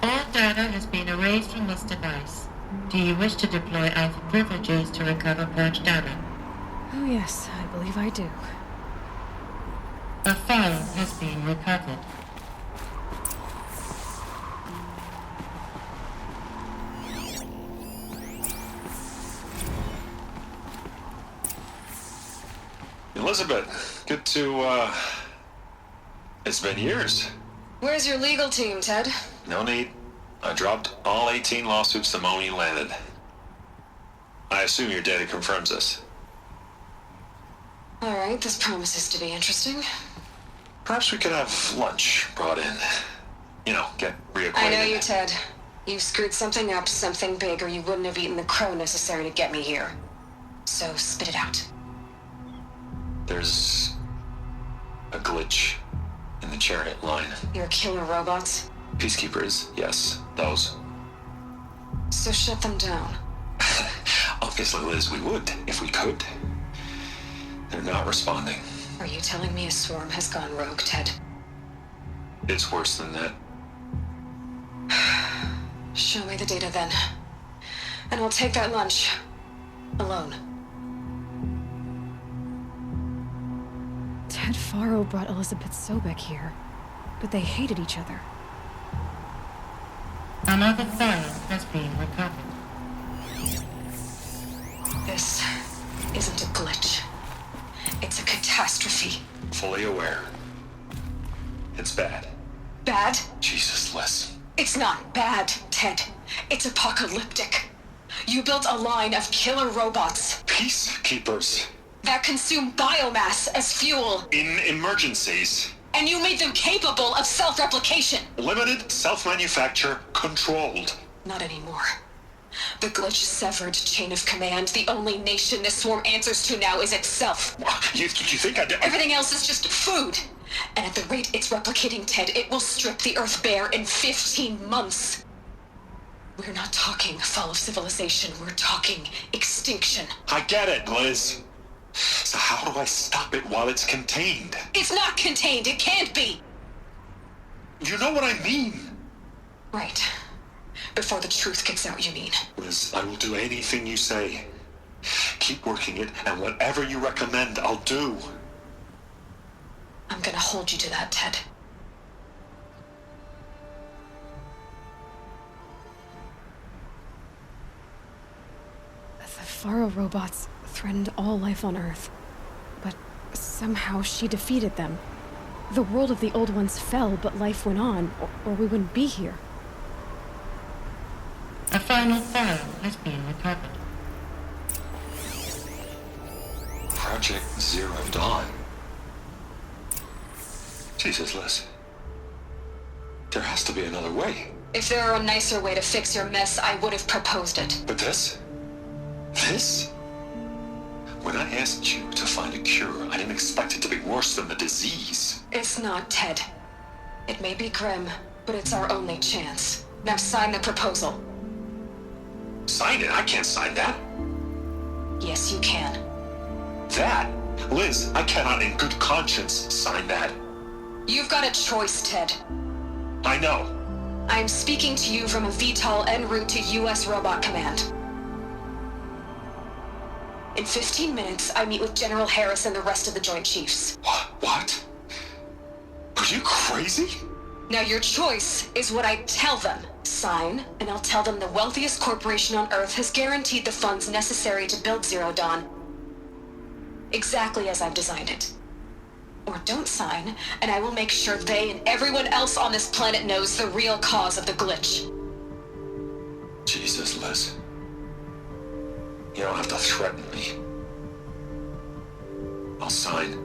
All data has been erased from this device. Do you wish to deploy Alpha privileges to recover purged data? Oh yes, I believe I do. A file has been recovered. Elizabeth, good to, it's been years. Where's your legal team, Ted? No need. I dropped all 18 lawsuits the moment you landed. I assume your data confirms this. All right, this promises to be interesting. Perhaps we could have lunch brought in. You know, get reacquainted. I know you, Ted. You screwed something up, something big, or you wouldn't have eaten the crow necessary to get me here. So spit it out. There's a glitch in the chariot line. Your killer robots? Peacekeepers, yes, those. So shut them down. Obviously, Liz, we would, if we could. They're not responding. Are you telling me a swarm has gone rogue, Ted? It's worse than that. Show me the data then. And I'll take that lunch. Alone. Ted Faro brought Elizabeth Sobek here, but they hated each other. Another file has been recovered. This isn't a glitch. It's a catastrophe. Fully aware. It's bad. Bad? Jesus, Liz. It's not bad, Ted. It's apocalyptic. You built a line of killer robots Peacekeepers. that consume biomass as fuel, In emergencies. and you made them capable of self-replication. Limited, self-manufacture, controlled. Not anymore. The glitch severed chain of command. The only nation this swarm answers to now is itself. You think I did? Everything else is just food. And at the rate it's replicating, Ted, it will strip the Earth bare in 15 months. We're not talking fall of civilization. We're talking extinction. I get it, Liz. So how do I stop it while it's contained? It's not contained. It can't be. You know what I mean. Right. Before the truth gets out, you mean? Liz, I will do anything you say. Keep working it, and whatever you recommend, I'll do. I'm gonna hold you to that, Ted. The Faro robots threatened all life on Earth, but somehow she defeated them. The world of the old ones fell, but life went on, or we wouldn't be here. A final file has been recovered. Project Zero Dawn. Jesus, Liz. There has to be another way. If there were a nicer way to fix your mess, I would have proposed it. But this? This? When I asked you to find a cure, I didn't expect it to be worse than the disease. It's not, Ted. It may be grim, but it's our only chance. Now sign the proposal. Sign it? I can't sign that. Yes, you can. That? Liz, I cannot in good conscience sign that. You've got a choice, Ted. I know. I'm speaking to you from a VTOL en route to U.S. Robot Command. In 15 minutes, I meet with General Harris and the rest of the Joint Chiefs. What? Are you crazy? Now your choice is what I tell them. Sign, and I'll tell them the wealthiest corporation on Earth has guaranteed the funds necessary to build Zero Dawn. Exactly as I've designed it. Or don't sign, and I will make sure they and everyone else on this planet knows the real cause of the glitch. Jesus, Liz. You don't have to threaten me. I'll sign.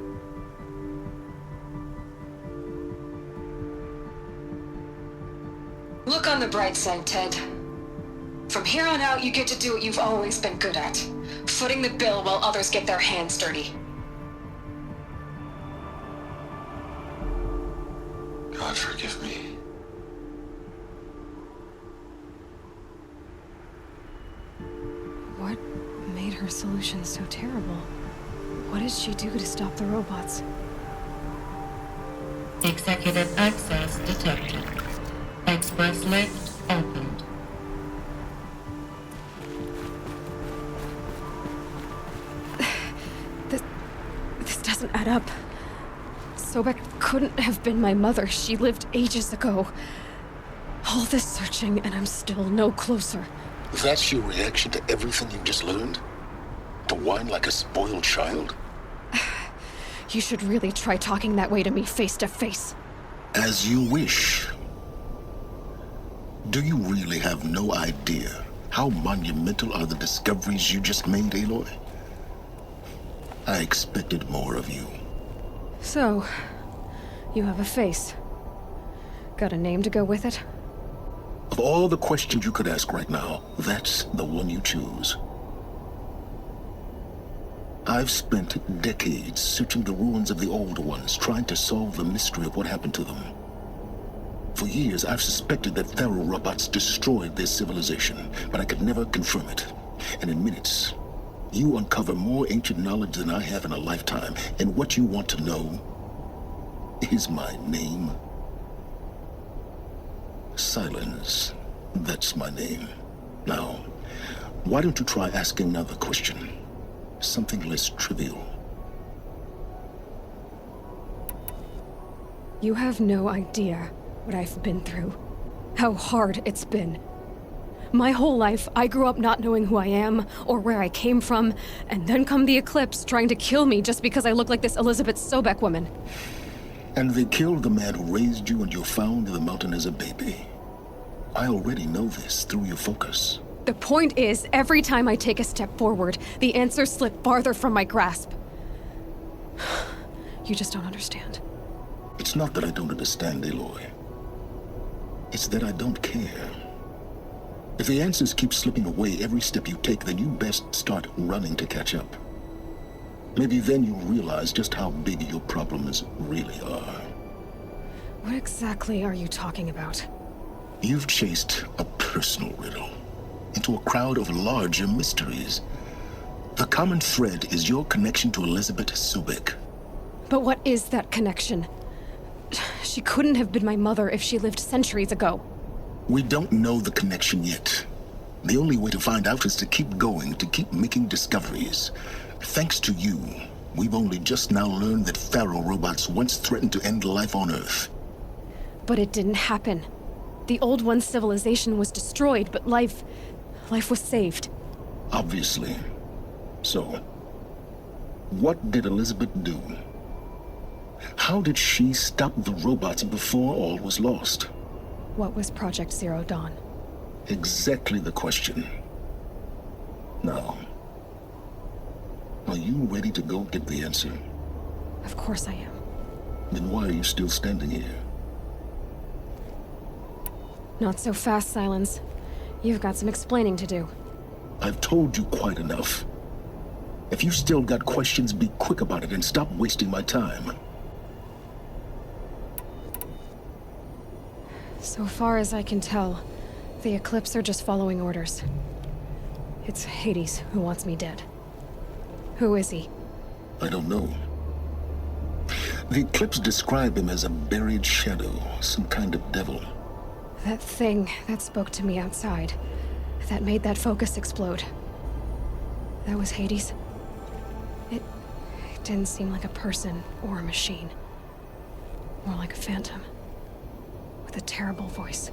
Look on the bright side, Ted. From here on out, you get to do what you've always been good at. Footing the bill while others get their hands dirty. God forgive me. What made her solution so terrible? What did she do to stop the robots? Executive access detected. Express lift opened. This doesn't add up. Sobek couldn't have been my mother. She lived ages ago. All this searching, and I'm still no closer. That's your reaction to everything you've just learned? To whine like a spoiled child? You should really try talking that way to me face to face. As you wish. Do you really have no idea how monumental are the discoveries you just made, Aloy? I expected more of you. So, you have a face. Got a name to go with it? Of all the questions you could ask right now, that's the one you choose. I've spent decades searching the ruins of the old ones, trying to solve the mystery of what happened to them. For years, I've suspected that Pharaoh robots destroyed their civilization, but I could never confirm it. And in minutes, you uncover more ancient knowledge than I have in a lifetime, and what you want to know is my name. Silence. That's my name. Now, why don't you try asking another question? Something less trivial. You have no idea what I've been through. How hard it's been. My whole life, I grew up not knowing who I am or where I came from, and then come the Eclipse trying to kill me just because I look like this Elizabeth Sobek woman. And they killed the man who raised you and you found in the mountain as a baby. I already know this through your focus. The point is, every time I take a step forward, the answers slip farther from my grasp. You just don't understand. It's not that I don't understand, Aloy. It's that I don't care. If the answers keep slipping away every step you take, then you best start running to catch up. Maybe then you'll realize just how big your problems really are. What exactly are you talking about? You've chased a personal riddle into a crowd of larger mysteries. The common thread is your connection to Elizabeth Sobek. But what is that connection? She couldn't have been my mother if she lived centuries ago. We don't know the connection yet. The only way to find out is to keep going, to keep making discoveries. Thanks to you, we've only just now learned that Pharaoh robots once threatened to end life on Earth. But it didn't happen. The Old One's civilization was destroyed, but life was saved. Obviously. So, what did Elizabeth do? How did she stop the robots before all was lost? What was Project Zero Dawn? Exactly the question. Now, are you ready to go get the answer? Of course I am. Then why are you still standing here? Not so fast, Silence. You've got some explaining to do. I've told you quite enough. If you still got questions, be quick about it and stop wasting my time. So far as I can tell, the Eclipse are just following orders. It's Hades who wants me dead. Who is he? I don't know. The Eclipse describe him as a buried shadow, some kind of devil. That thing that spoke to me outside, that made that focus explode. That was Hades. It didn't seem like a person or a machine. More like a phantom. With a terrible voice.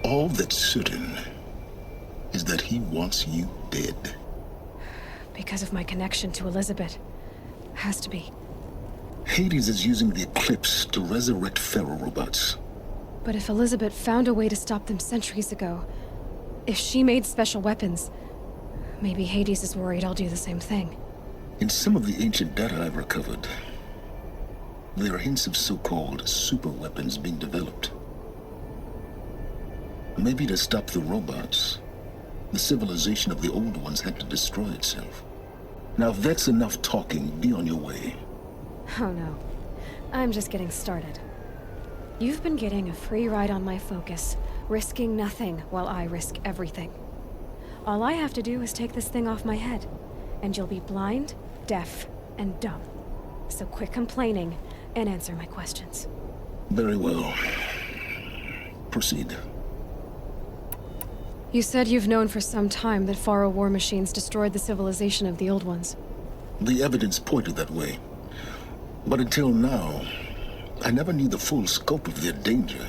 All that's certain is that he wants you dead. Because of my connection to Elizabeth. Has to be. Hades is using the Eclipse to resurrect Pharaoh robots. But if Elizabeth found a way to stop them centuries ago, if she made special weapons, maybe Hades is worried I'll do the same thing. In some of the ancient data I've recovered, there are hints of so-called super weapons being developed. Maybe to stop the robots, the civilization of the old ones had to destroy itself. Now if that's enough talking, be on your way. Oh no. I'm just getting started. You've been getting a free ride on my focus, risking nothing while I risk everything. All I have to do is take this thing off my head, and you'll be blind, deaf, and dumb. So quit complaining and answer my questions. Very well. Proceed. You said you've known for some time that Faro war machines destroyed the civilization of the Old Ones. The evidence pointed that way. But until now, I never knew the full scope of their danger.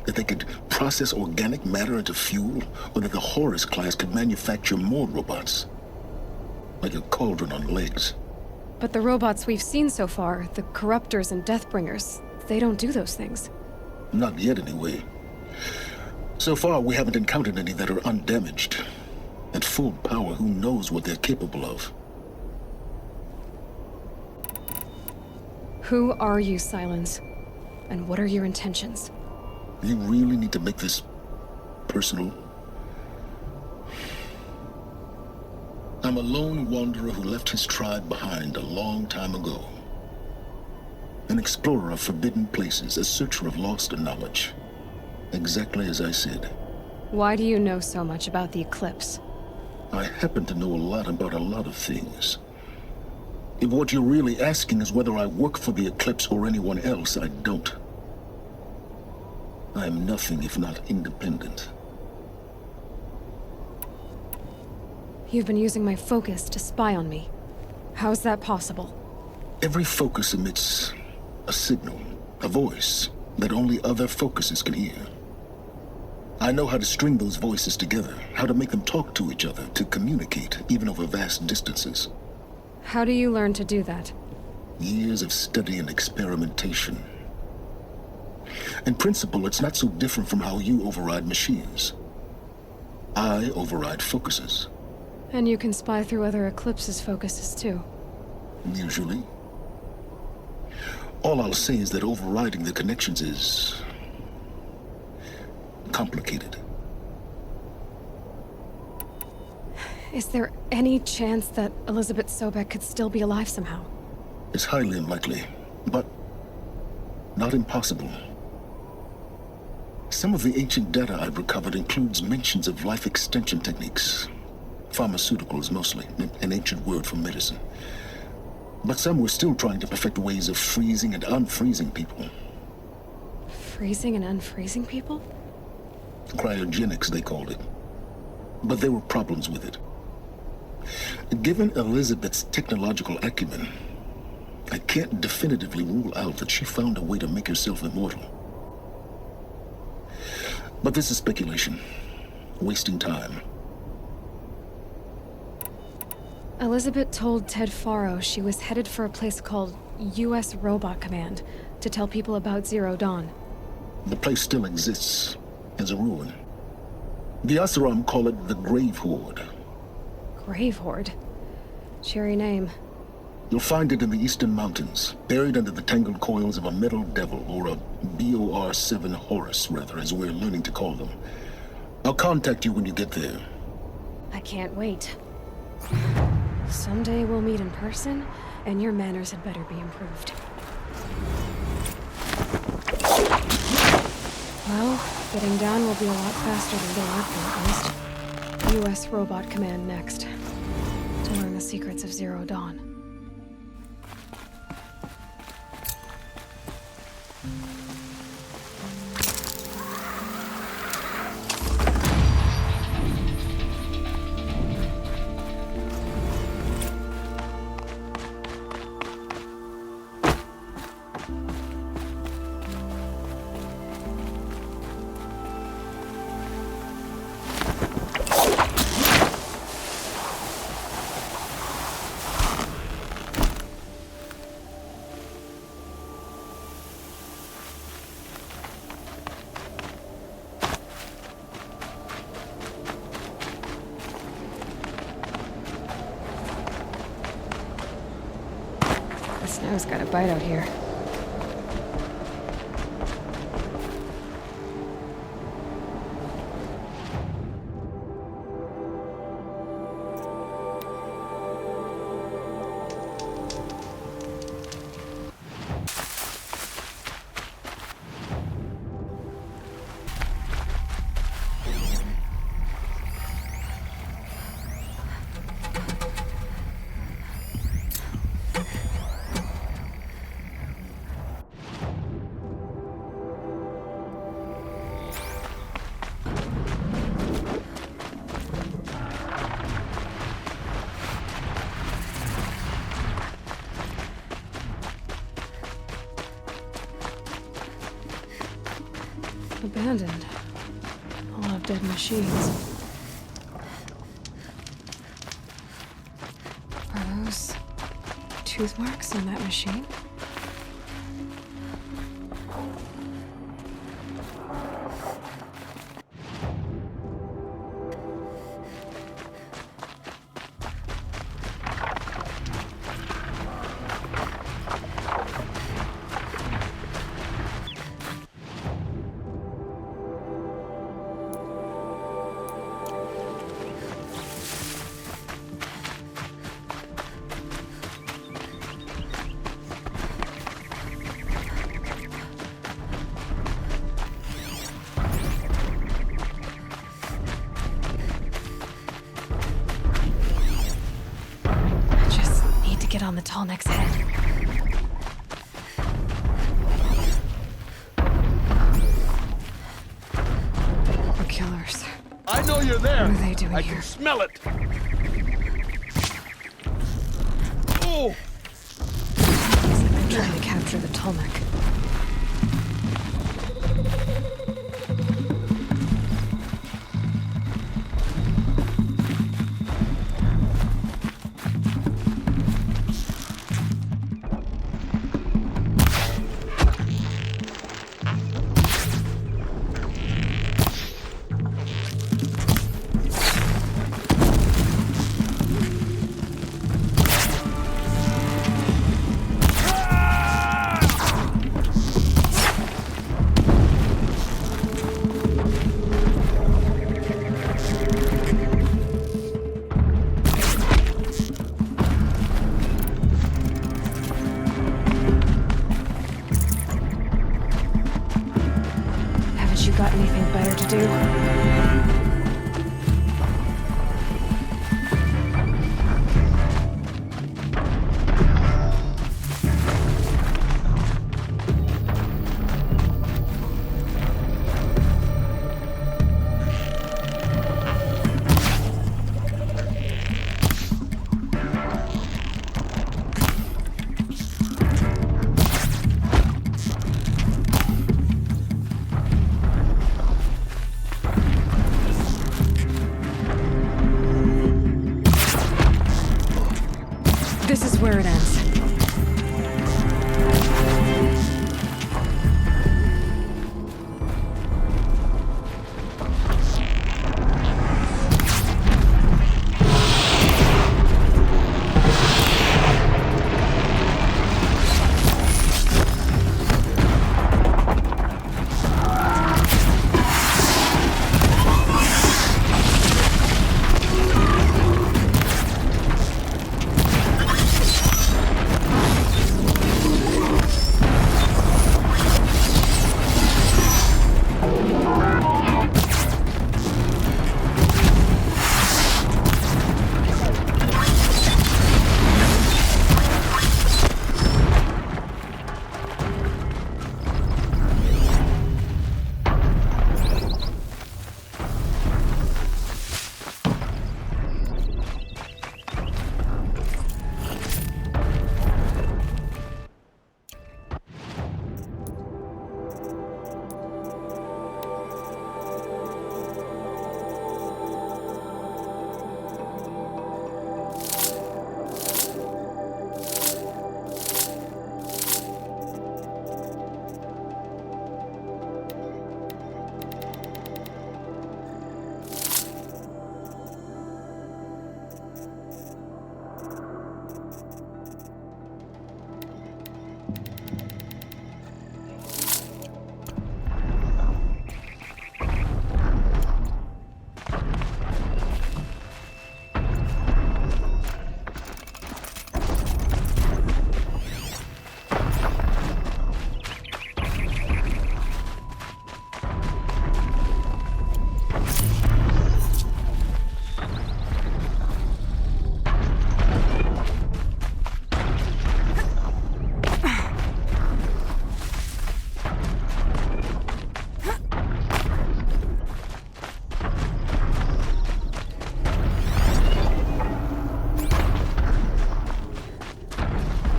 That they could process organic matter into fuel, or that the Horus class could manufacture more robots. Like a cauldron on legs. But the robots we've seen so far, the Corruptors and Deathbringers, they don't do those things. Not yet, anyway. So far, we haven't encountered any that are undamaged. At full power, who knows what they're capable of? Who are you, Silence? And what are your intentions? You really need to make this personal? I'm a lone wanderer who left his tribe behind a long time ago. An explorer of forbidden places, a searcher of lost knowledge. Exactly as I said. Why do you know so much about the Eclipse? I happen to know a lot about a lot of things. If what you're really asking is whether I work for the Eclipse or anyone else, I don't. I am nothing if not independent. You've been using my focus to spy on me. How's that possible? Every focus emits a signal, a voice, that only other focuses can hear. I know how to string those voices together, how to make them talk to each other, to communicate, even over vast distances. How do you learn to do that? Years of study and experimentation. In principle, it's not so different from how you override machines. I override focuses. And you can spy through other Eclipse's focuses too. Usually. All I'll say is that overriding the connections is complicated. Is there any chance that Elizabeth Sobek could still be alive somehow? It's highly unlikely, but not impossible. Some of the ancient data I've recovered includes mentions of life extension techniques. Pharmaceuticals, mostly, an ancient word for medicine. But some were still trying to perfect ways of freezing and unfreezing people. Freezing and unfreezing people? Cryogenics, they called it. But there were problems with it. Given Elizabeth's technological acumen, I can't definitively rule out that she found a way to make herself immortal. But this is speculation. Wasting time. Elizabeth told Ted Faro she was headed for a place called U.S. Robot Command to tell people about Zero Dawn. The place still exists as a ruin. The Asaram call it the Grave Horde. Grave Horde? Cheery name. You'll find it in the eastern mountains, buried under the tangled coils of a metal devil, or a BOR-7 Horus, rather, as we're learning to call them. I'll contact you when you get there. I can't wait. Someday we'll meet in person, and your manners had better be improved. Well, getting down will be a lot faster than getting up there, at least. U.S. Robot Command next. To learn the secrets of Zero Dawn. The snow's got a bite out here. Abandoned. A lot of dead machines. Are those tooth marks on that machine? Get on the tall neck's head. The killers. I know you're there. What are they doing I here? can smell it. Oh! I'm trying to capture the tall neck. Got anything better to do? This is where it ends.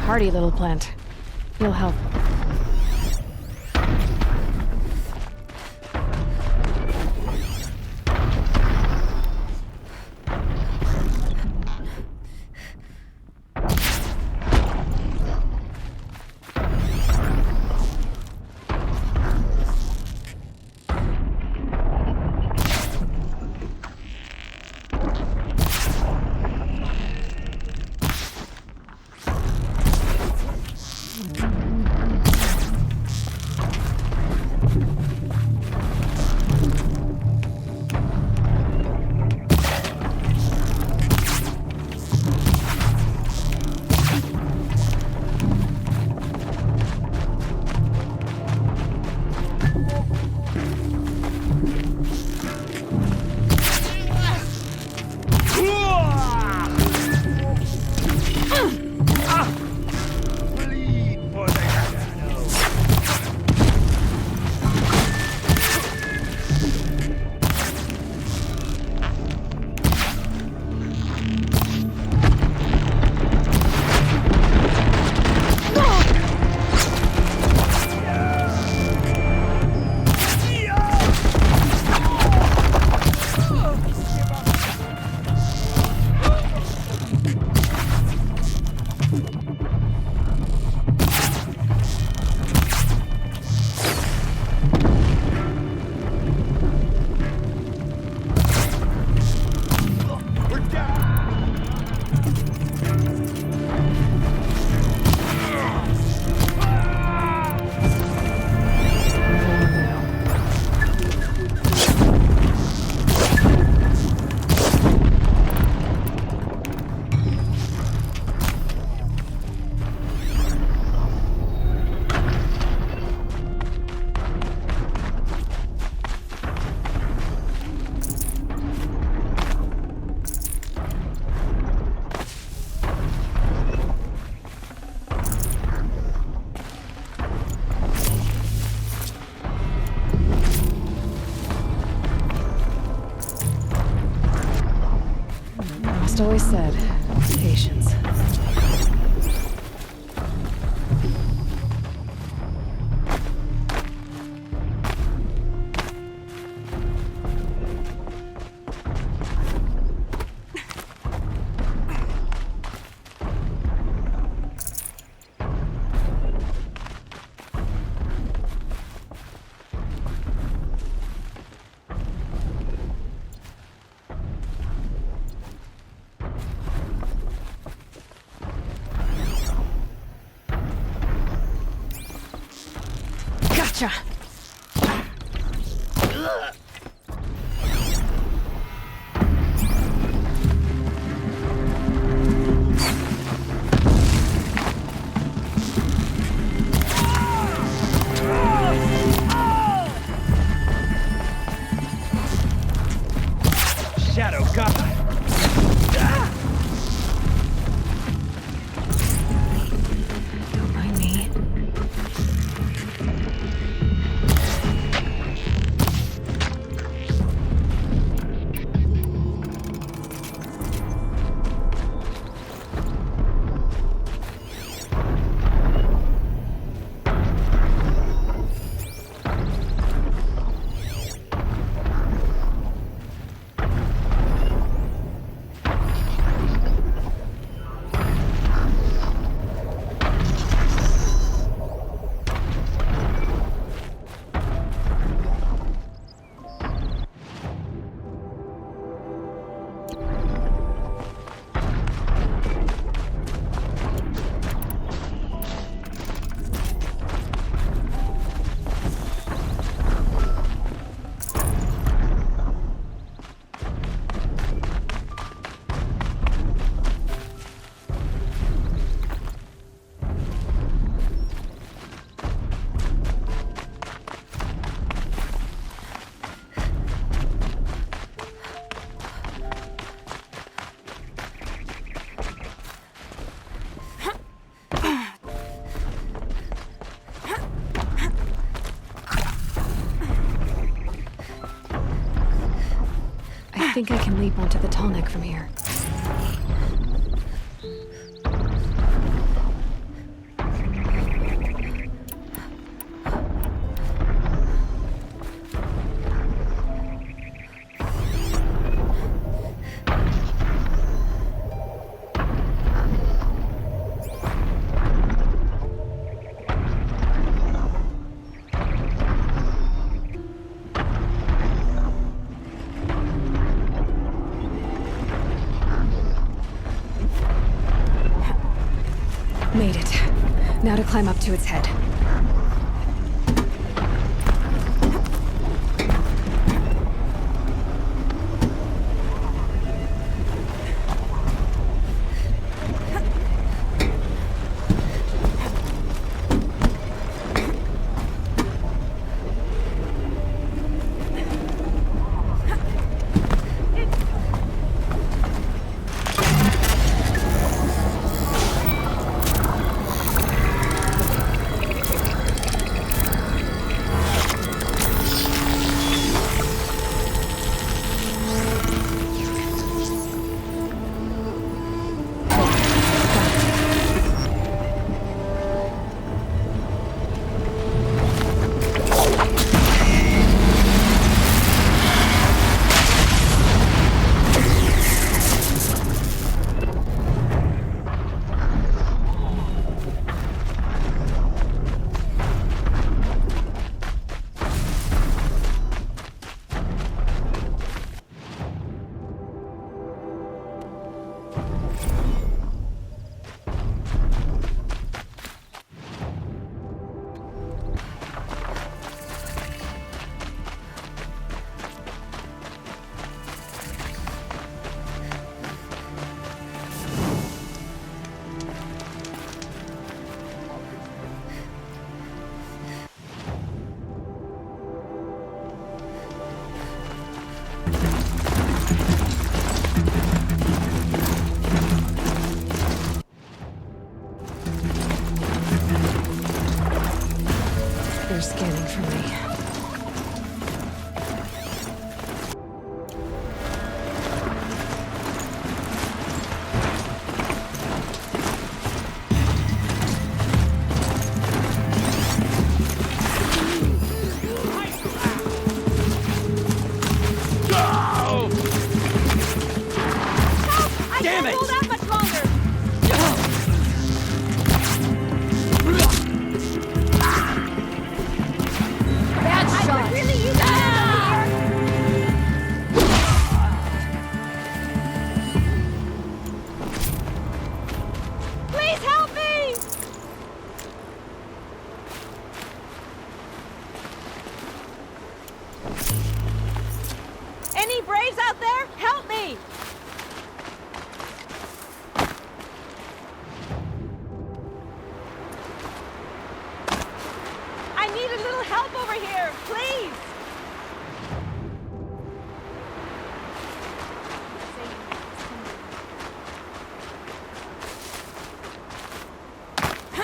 Hardy little plant. You'll help. just always said, patience. Gotcha! Shadow God. Don't mind me. I think I can leap onto the tall neck from here. Made it. Now to climb up to its head. They're scanning for me. help over here, please!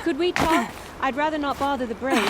Could we talk? I'd rather not bother the break.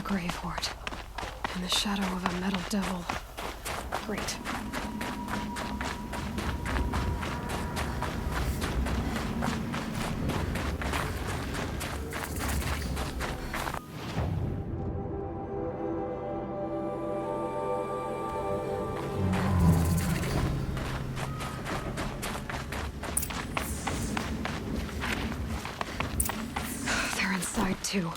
Grave hoard. In the shadow of a metal devil. Great. They're inside too.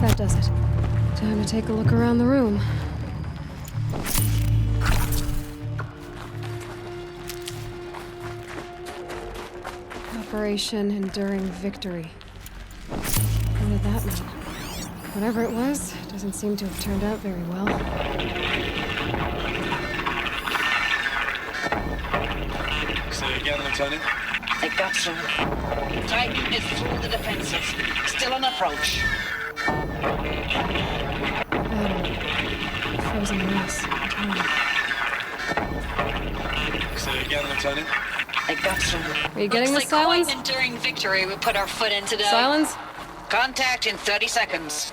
That does it. Time to take a look around the room. Operation Enduring Victory. What did that mean? Whatever it was, doesn't seem to have turned out very well. Say again, Lieutenant. They got through. Titan is through the defensive. Still on approach. Frozen mass. Say again, Lieutenant. They got through. Are you getting Looks this, like Silence? quite an enduring victory we put our foot in today. Silence? Contact in 30 seconds.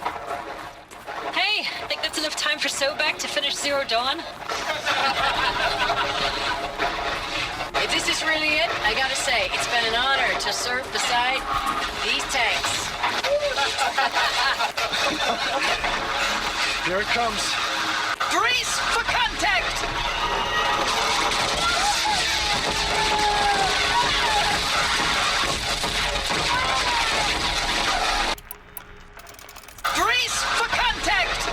Hey, think that's enough time for Sobek to finish Zero Dawn? If this is really it, I gotta say, it's been an honor to serve beside these tanks. Here it comes. Brace for contact! Brace for contact!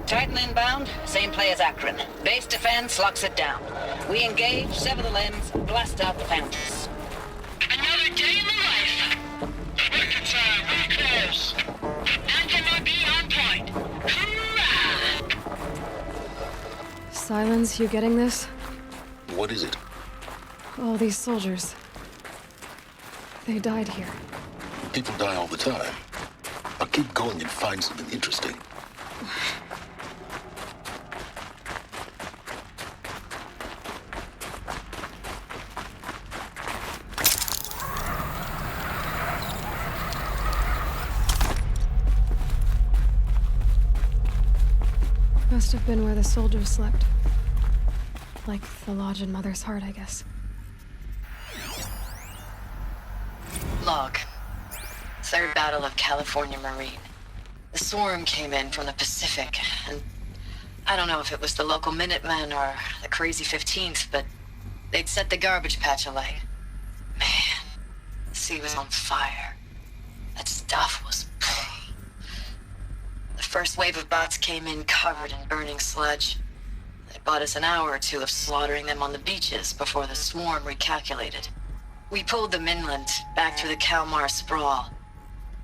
Titan inbound, same play as Akron. Base defense locks it down. We engage, sever the limbs, blast out the founders. Another day in the life. Record time, very close. Anti-MIB on point. Hoorah! Silence, you getting this? What is it? All these soldiers. They died here. People die all the time. I'll keep going and find something interesting. Must have been where the soldiers slept. Like the lodge in Mother's Heart, I guess. Log. Third Battle of California Marine. The swarm came in from the Pacific, and I don't know if it was the local Minutemen or the crazy 15th, but they'd set the garbage patch alight. Man, the sea was on fire. That stuff was... The first wave of bots came in covered in burning sludge. They bought us an hour or two of slaughtering them on the beaches before the swarm recalculated. We pulled them inland, back through the Kalmar sprawl.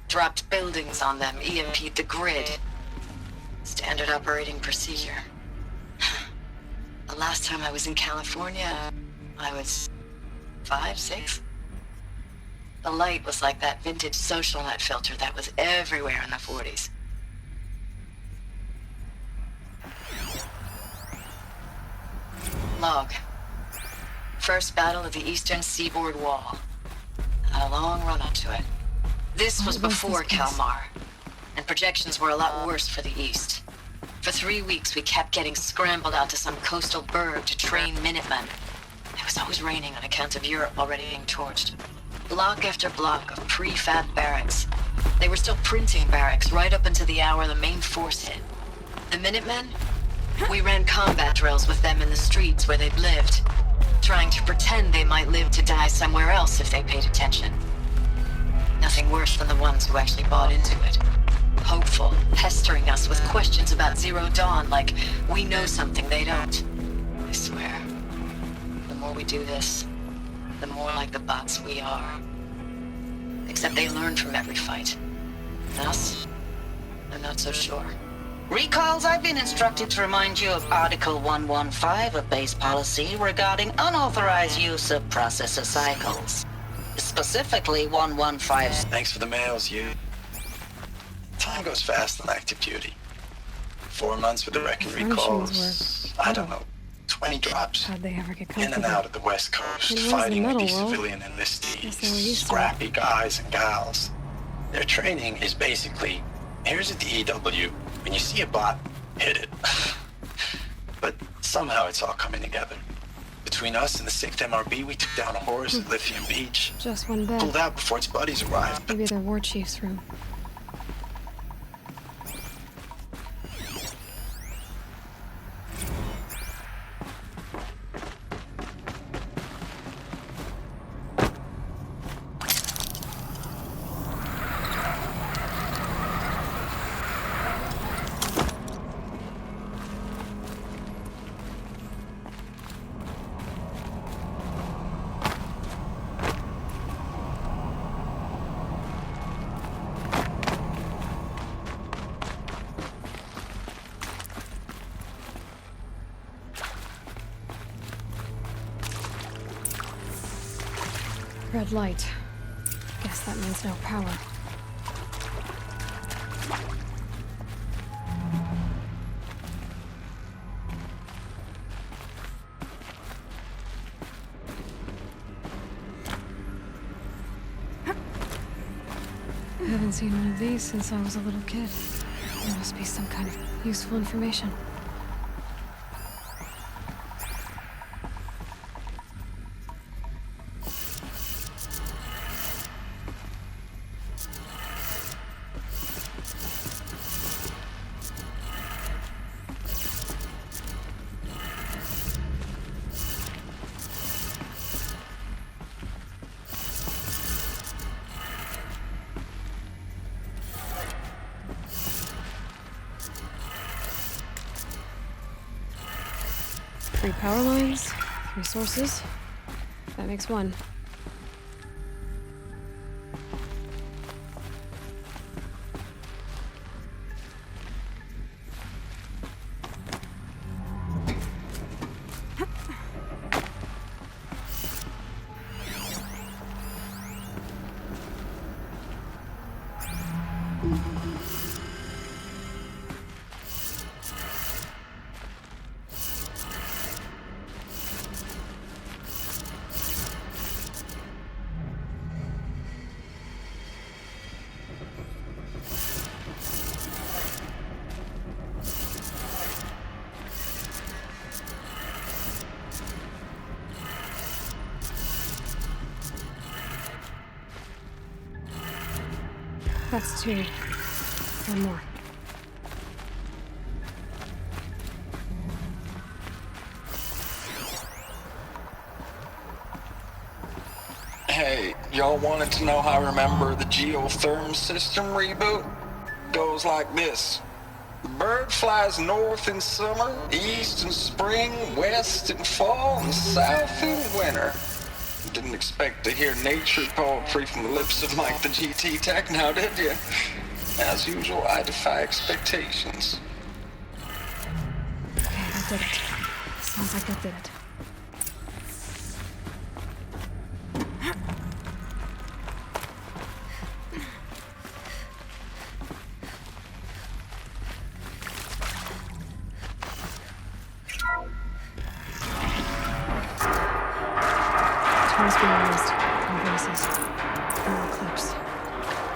Dropped buildings on them, EMP'd the grid. Standard operating procedure. The last time I was in California, I was 5, 6? The light was like that vintage social net filter that was everywhere in the 40s. Log. First battle of the eastern seaboard wall. Had a long run up to it. This was before Kalmar, and projections were a lot worse for the east. For 3 weeks, we kept getting scrambled out to some coastal burg to train Minutemen. It was always raining on account of Europe already being torched. Block after block of prefab barracks. They were still printing barracks right up until the hour the main force hit. The Minutemen? We ran combat drills with them in the streets where they'd lived, trying to pretend they might live to die somewhere else if they paid attention. Nothing worse than the ones who actually bought into it. Hopeful, pestering us with questions about Zero Dawn like we know something they don't. I swear, the more we do this, the more like the bots we are. Except they learn from every fight. Us? I'm not so sure. Recalls, I've been instructed to remind you of Article 115 of base policy regarding unauthorized use of processor cycles. Specifically 115. Thanks for the mails, you. Time goes fast on active duty. 4 months with the wrecking recalls. I don't know, 20 drops. How'd they ever get In comfortable? and out of the West Coast, It was the fighting with metal these world. civilian Guess they were enlistees, used to it. scrappy guys and gals. Their training is basically, here's a DEW. When you see a bot, hit it. But somehow it's all coming together. Between us and the 6th MRB, we took down a horse at Lithium Beach. Just one bed. Pulled out before its buddies arrived. But Maybe their war chief's room. Red light. Guess that means no power. I haven't seen one of these since I was a little kid. There must be some kind of useful information. Three power lines, 3 sources. That makes 1. That's 2. 1 more. Hey, y'all wanted to know how I remember the geotherm system reboot? Goes like this. The bird flies north in summer, east in spring, west in fall, and south in winter. Didn't expect to hear nature poetry from the lips of Mike the GT Tech now, did you? As usual, I defy expectations. Okay, I did it. Sounds like I did it. Turns being raised. And voices. More clips.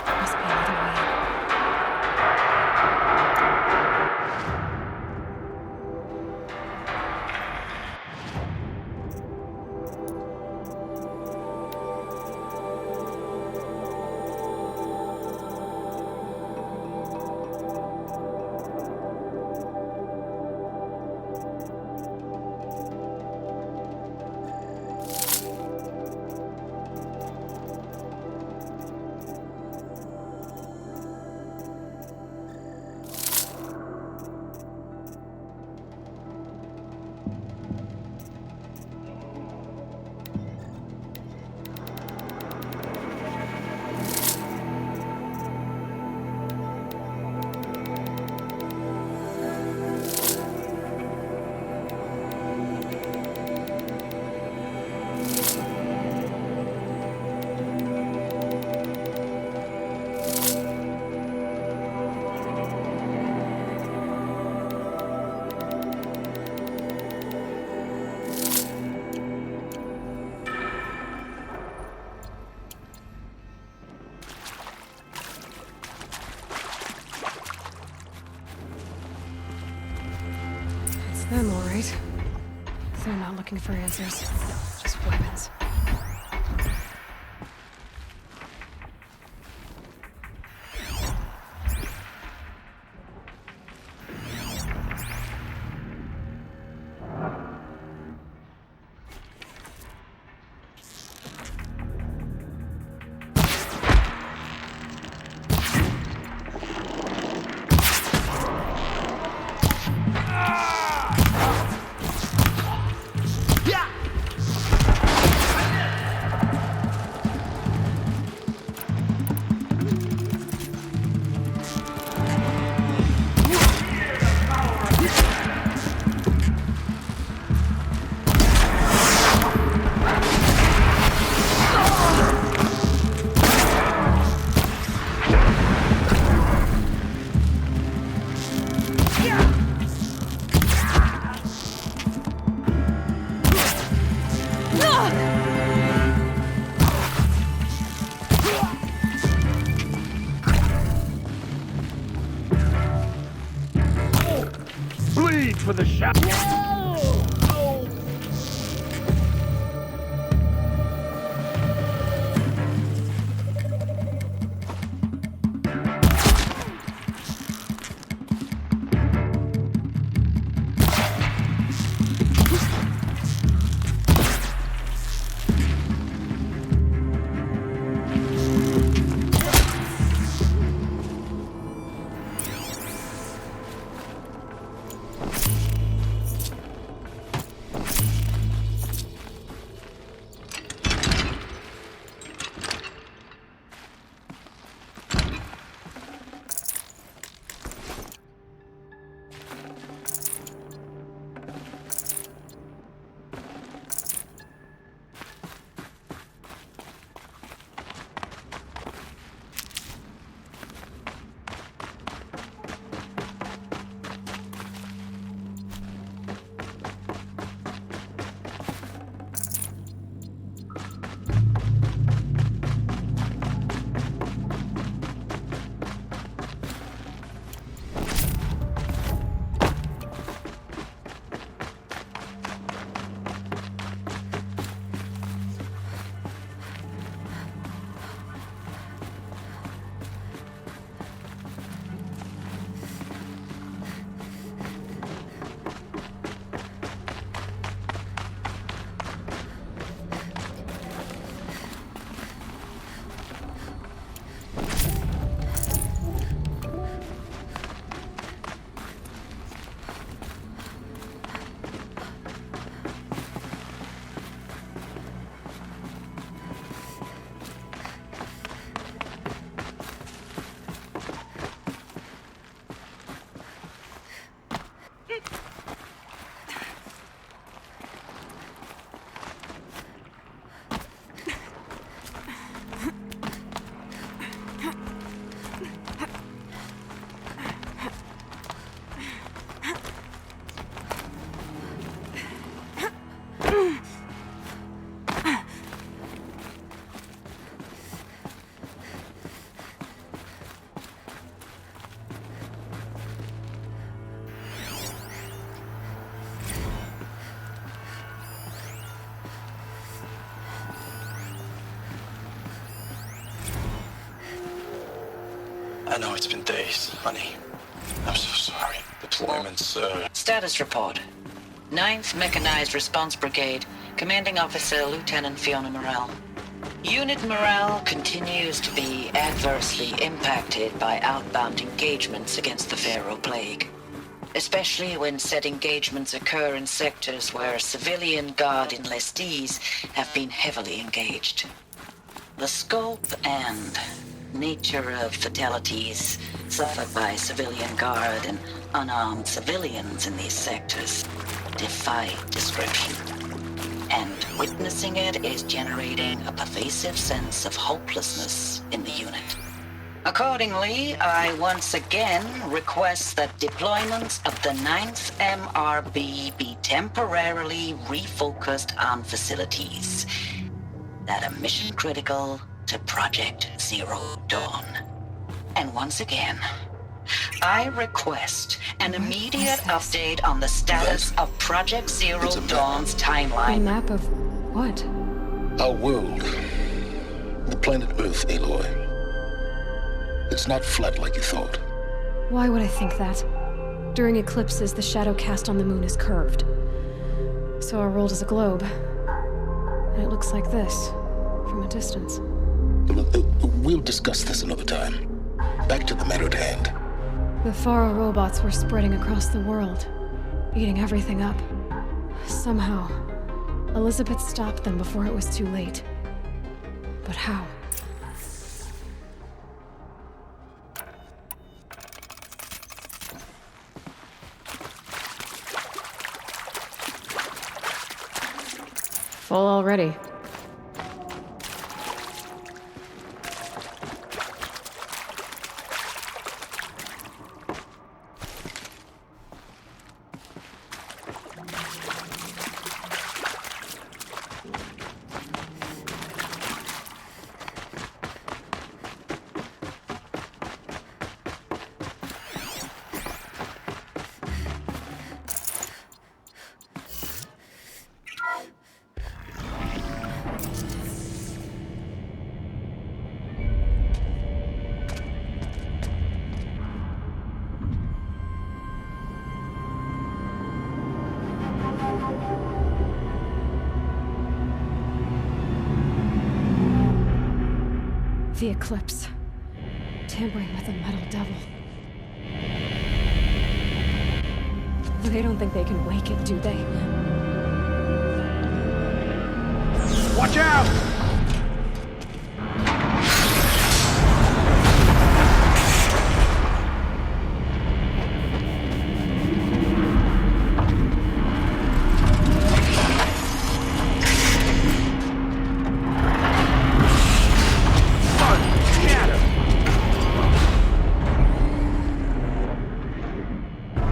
Must be another way. Them, all right. They're not looking for answers, just weapons. for the shot. I know it's been days, honey. I'm so sorry. Deployments, Status report. 9th Mechanized Response Brigade, Commanding Officer Lieutenant Fiona Morrell. Unit morale continues to be adversely impacted by outbound engagements against the Pharaoh Plague, especially when said engagements occur in sectors where civilian guard enlistees have been heavily engaged. The scope and nature of fatalities suffered by civilian guard and unarmed civilians in these sectors defy description. And witnessing it is generating a pervasive sense of hopelessness in the unit. Accordingly, I once again request that deployments of the 9th MRB be temporarily refocused on facilities that are mission critical to Project Zero Dawn. And once again, I request an immediate update on the status of Project Zero Dawn's A timeline. map of what? Our world. The planet Earth, Aloy. It's not flat like you thought. Why would I think that? During eclipses, the shadow cast on the moon is curved. So our world is a globe. And it looks like this, from a distance. We'll discuss this another time. Back to the matter at hand. The Faro robots were spreading across the world, eating everything up. Somehow, Elizabeth stopped them before it was too late. But how? Full already. The eclipse. Tampering with a metal devil. They don't think they can wake it, do they? Watch out!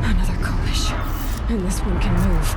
Another Kovish. And this one can move.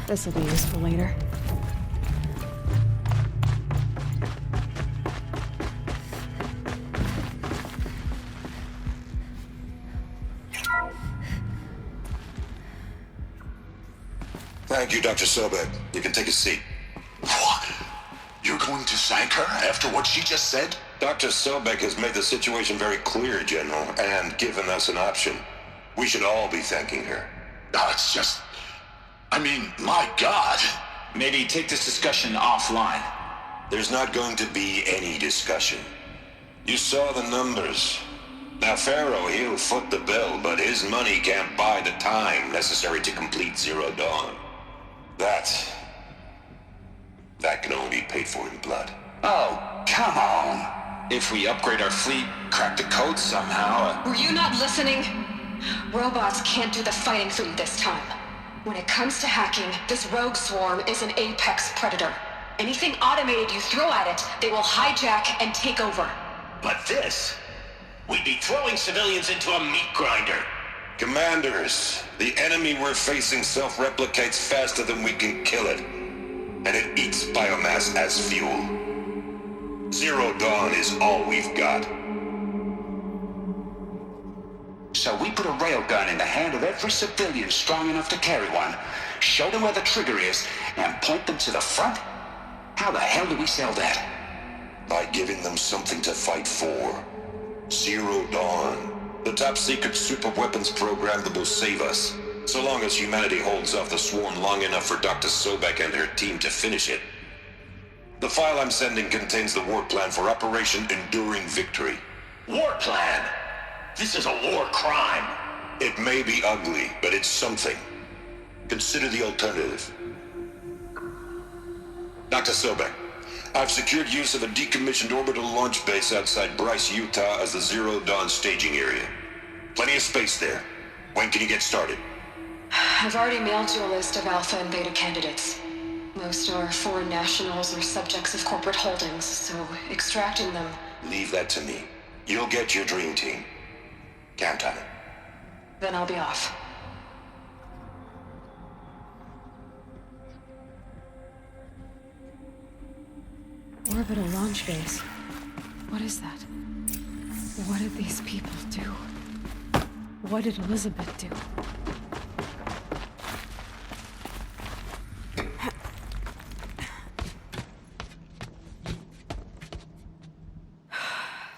This'll be useful later. Thank you, Dr. Sobek. You can take a seat. What? You're going to thank her after what she just said? Dr. Sobek has made the situation very clear, General, and given us an option. We should all be thanking her. No, it's just... I mean, my God. Maybe take this discussion offline. There's not going to be any discussion. You saw the numbers. Now, Pharaoh, he'll foot the bill, but his money can't buy the time necessary to complete Zero Dawn. That can only be paid for in blood. Oh, come on. If we upgrade our fleet, crack the code somehow... Were you not listening? Robots can't do the fighting for you this time. When it comes to hacking, this rogue swarm is an apex predator. Anything automated you throw at it, they will hijack and take over. But this... We'd be throwing civilians into a meat grinder. Commanders, the enemy we're facing self-replicates faster than we can kill it. And it eats biomass as fuel. Zero Dawn is all we've got. So we put a railgun in the hand of every civilian strong enough to carry one, show them where the trigger is, and point them to the front? How the hell do we sell that? By giving them something to fight for. Zero Dawn. The top-secret super-weapons program that will save us. So long as humanity holds off the swarm long enough for Dr. Sobek and her team to finish it. The file I'm sending contains the war plan for Operation Enduring Victory. War plan? This is a war crime. It may be ugly, but it's something. Consider the alternative. Dr. Sobek, I've secured use of a decommissioned orbital launch base outside Bryce, Utah as the Zero Dawn staging area. Plenty of space there. When can you get started? I've already mailed you a list of alpha and beta candidates. Most are foreign nationals or subjects of corporate holdings, so extracting them... Leave that to me. You'll get your dream team. Count on it. Then I'll be off. Orbital launch base. What is that? What did these people do? What did Elizabeth do?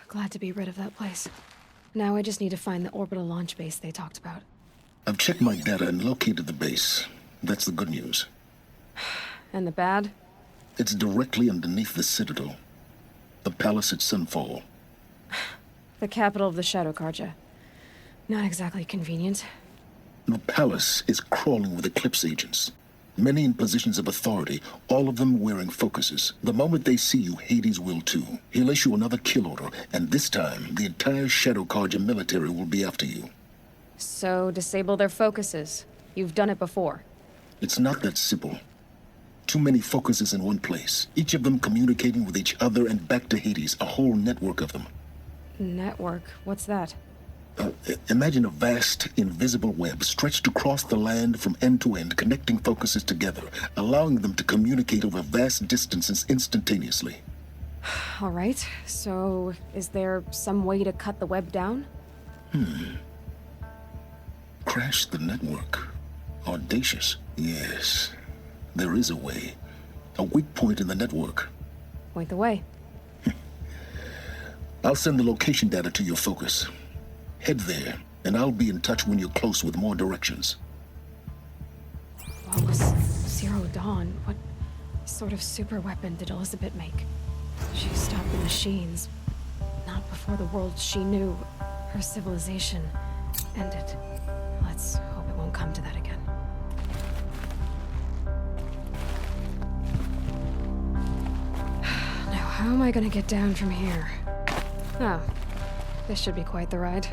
Glad to be rid of that place. Now I just need to find the orbital launch base they talked about. I've checked my data and located the base. That's the good news. And the bad? It's directly underneath the Citadel. The palace at Sunfall. The capital of the Shadow Carja. Not exactly convenient. The palace is crawling with Eclipse agents. Many in positions of authority, all of them wearing focuses. The moment they see you, Hades will too. He'll issue another kill order, and this time, the entire Shadow Carja military will be after you. So, disable their focuses. You've done it before. It's not that simple. Too many focuses in one place, each of them communicating with each other and back to Hades, a whole network of them. Network? What's that? Imagine a vast, invisible web stretched across the land from end to end, connecting focuses together, allowing them to communicate over vast distances instantaneously. All right, so is there some way to cut the web down? Crash the network. Audacious. Yes, there is a way. A weak point in the network. Point the way. I'll send the location data to your focus. Head there, and I'll be in touch when you're close with more directions. What was Zero Dawn? What sort of super weapon did Elizabeth make? She stopped the machines. Not before the world she knew, her civilization, ended. Let's hope it won't come to that again. Now, how am I gonna get down from here? Oh, this should be quite the ride.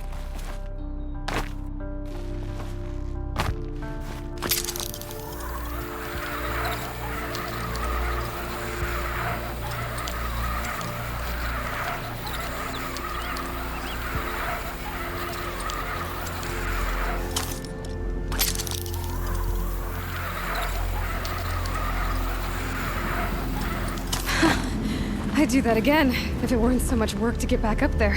I'd do that again, if it weren't so much work to get back up there.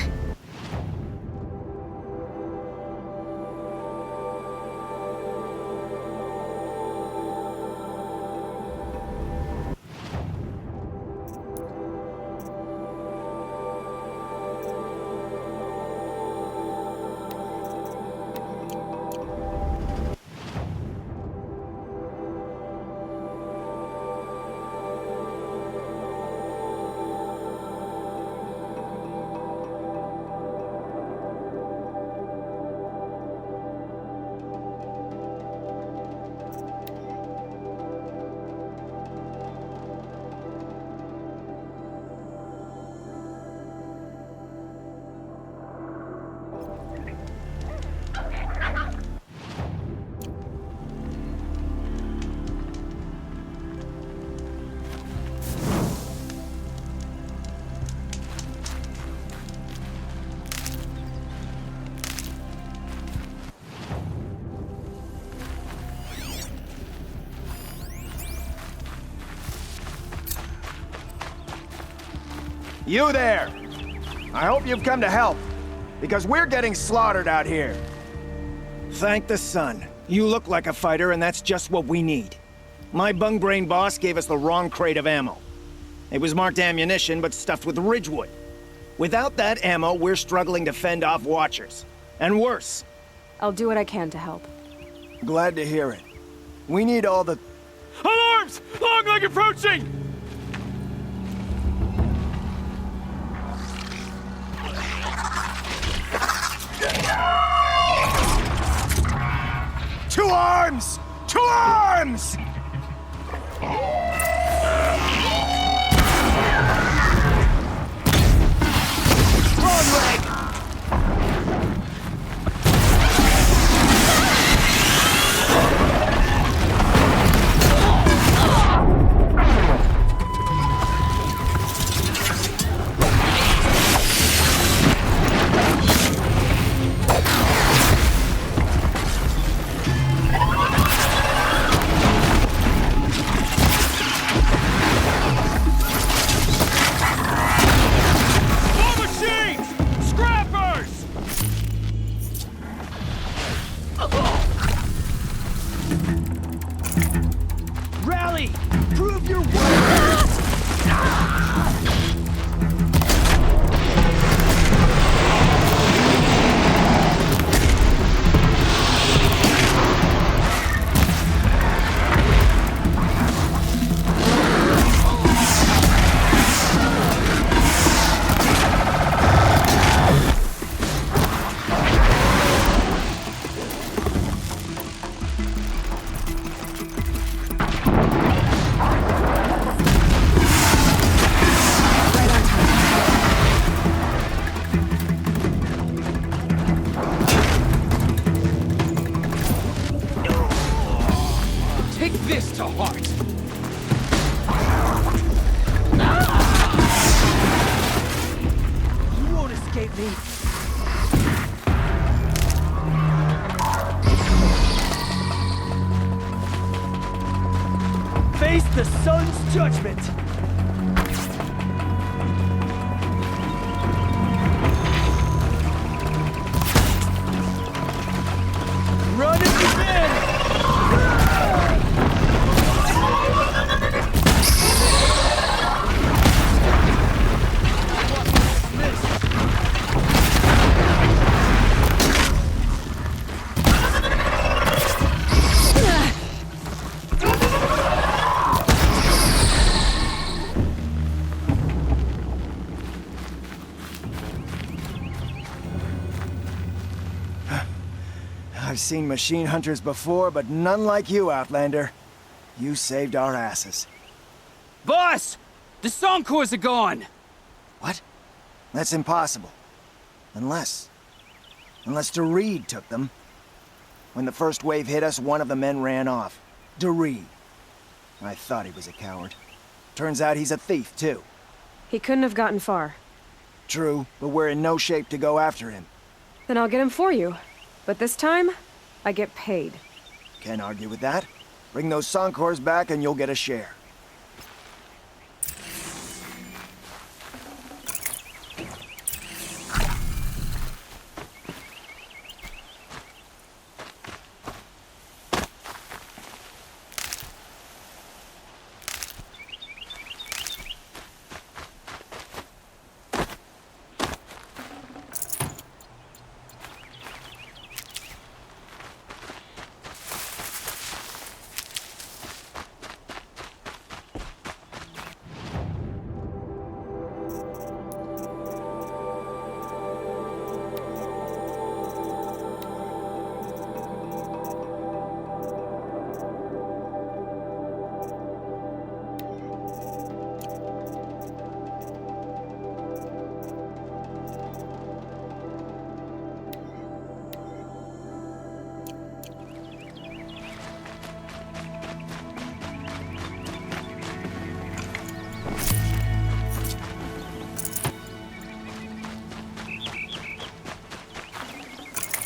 You there! I hope you've come to help, because we're getting slaughtered out here. Thank the sun. You look like a fighter, and that's just what we need. My bung-brain boss gave us the wrong crate of ammo. It was marked ammunition, but stuffed with Ridgewood. Without that ammo, we're struggling to fend off Watchers. And worse. I'll do what I can to help. Glad to hear it. We need all the... Alarms! Long leg approaching! Two arms! Two arms! Long leg! Rally! Prove your worth! Take this to heart! You won't escape me! Face the sun's judgment! Run if you can! I've seen machine hunters before, but none like you, Outlander. You saved our asses. Boss! The Soncors are gone! What? That's impossible. Unless DeReed took them. When the first wave hit us, one of the men ran off. DeReed. I thought he was a coward. Turns out he's a thief, too. He couldn't have gotten far. True, but we're in no shape to go after him. Then I'll get him for you. But this time, I get paid. Can't argue with that. Bring those Soncors back and you'll get a share.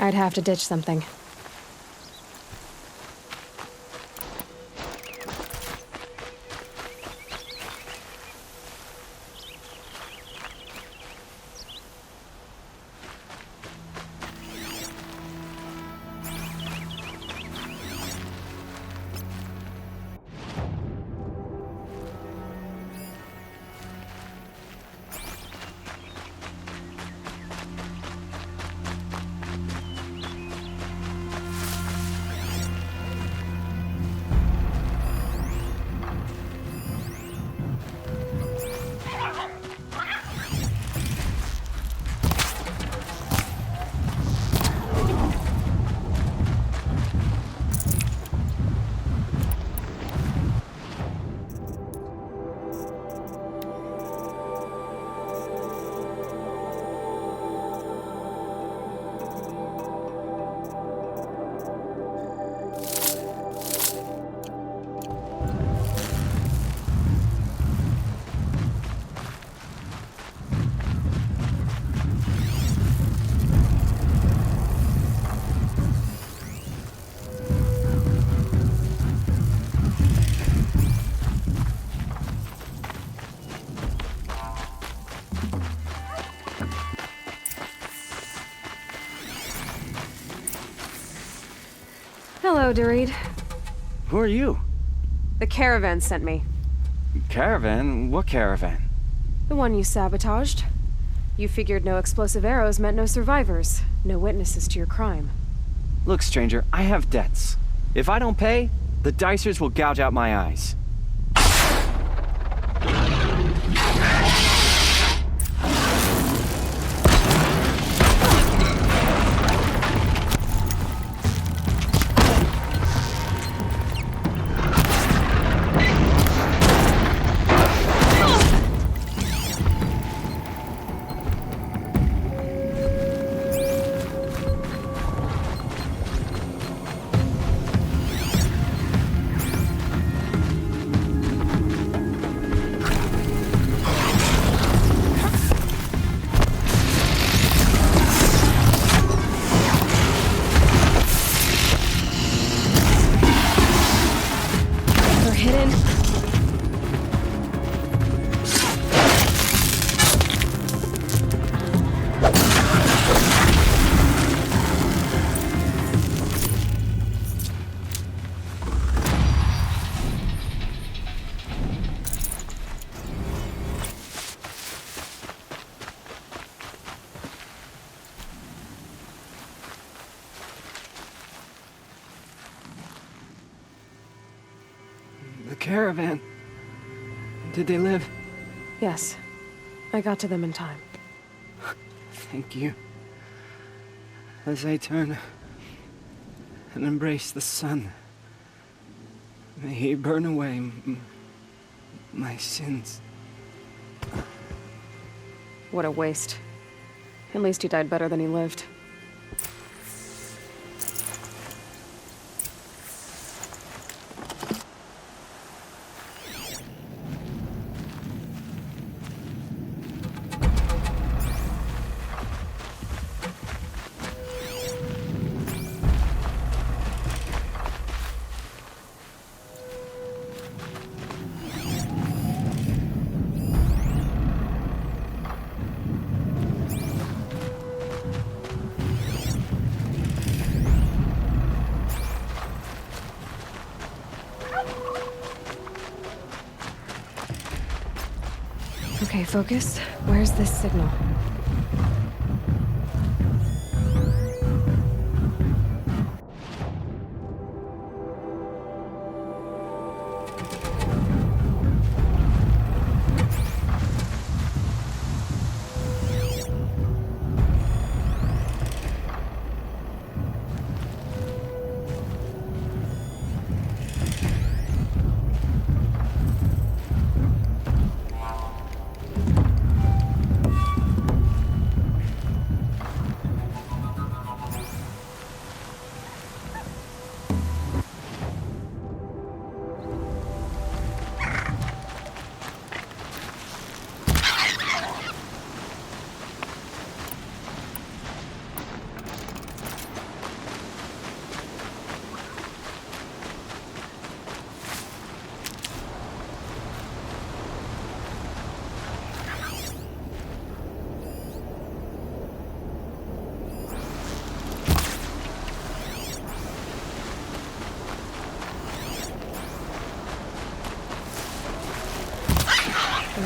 I'd have to ditch something. Hello, Dorit. Who are you? The caravan sent me. Caravan? What caravan? The one you sabotaged. You figured no explosive arrows meant no survivors, no witnesses to your crime. Look, stranger, I have debts. If I don't pay, the Dicers will gouge out my eyes. The caravan. Did they live? Yes. I got to them in time. Thank you. As I turn and embrace the sun, may he burn away my sins. What a waste. At least he died better than he lived. Okay, focus. Where's this signal?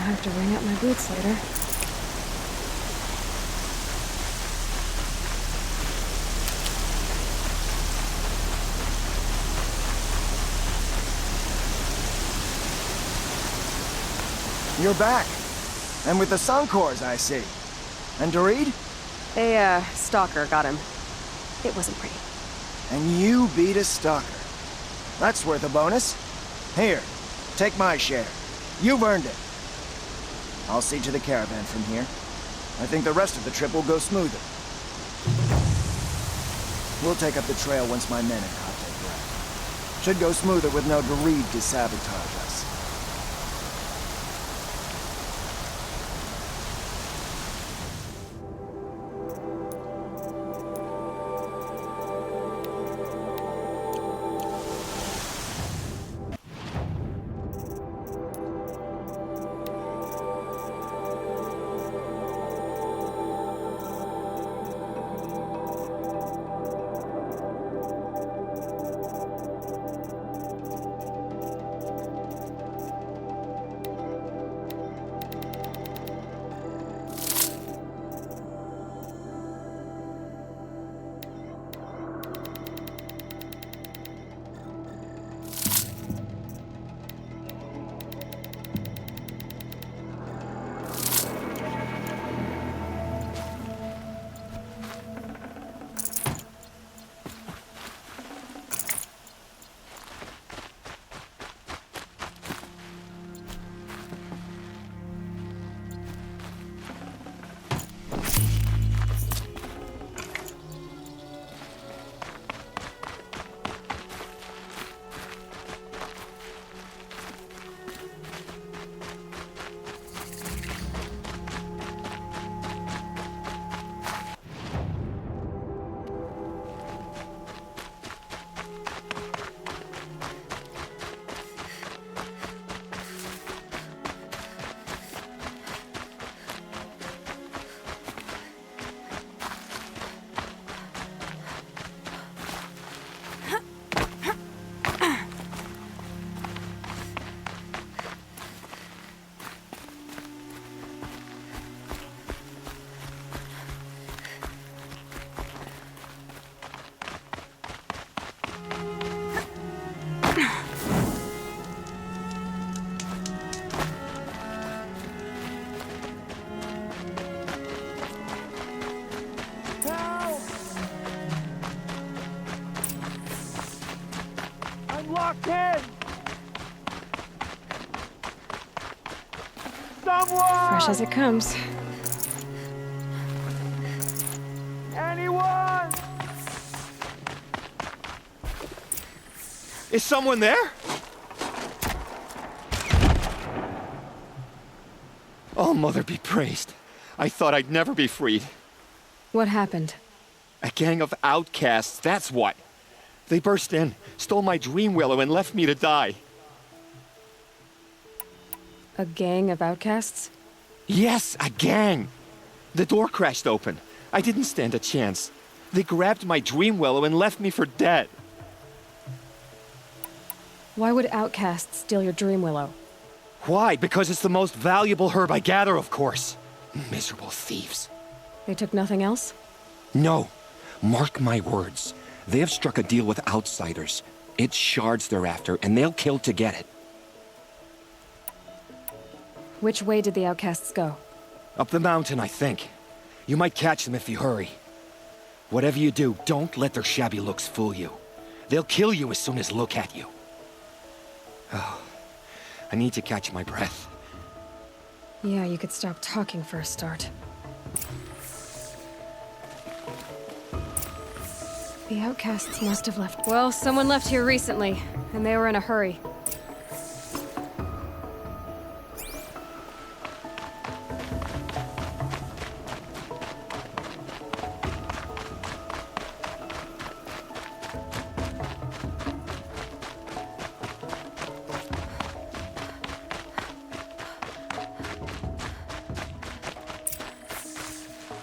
have to wring out my boots later. You're back. And with the Suncors, I see. And Doreed? A, stalker got him. It wasn't pretty. And you beat a stalker. That's worth a bonus. Here, take my share. You've earned it. I'll see to the caravan from here. I think the rest of the trip will go smoother. We'll take up the trail once my men have caught their breath. Should go smoother with no Doreed to sabotage us. Locked in! Someone! Fresh as it comes. Anyone? Is someone there? Oh, Mother be praised. I thought I'd never be freed. What happened? A gang of outcasts, that's what. They burst in, stole my dream willow, and left me to die. A gang of outcasts? Yes, a gang. The door crashed open. I didn't stand a chance. They grabbed my dream willow and left me for dead. Why would outcasts steal your dream willow? Why? Because it's the most valuable herb I gather, of course. Miserable thieves. They took nothing else? No. Mark my words. They have struck a deal with outsiders. It's shards they're after, and they'll kill to get it. Which way did the outcasts go? Up the mountain, I think. You might catch them if you hurry. Whatever you do, don't let their shabby looks fool you. They'll kill you as soon as look at you. Oh, I need to catch my breath. Yeah, you could stop talking for a start. The outcasts must have left. Well, someone left here recently, and they were in a hurry.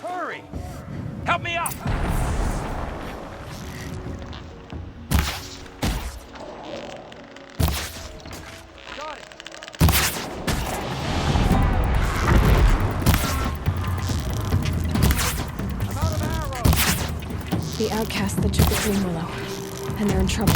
Hurry! Help me up! outcasts that took the Dream Willow, and they're in trouble.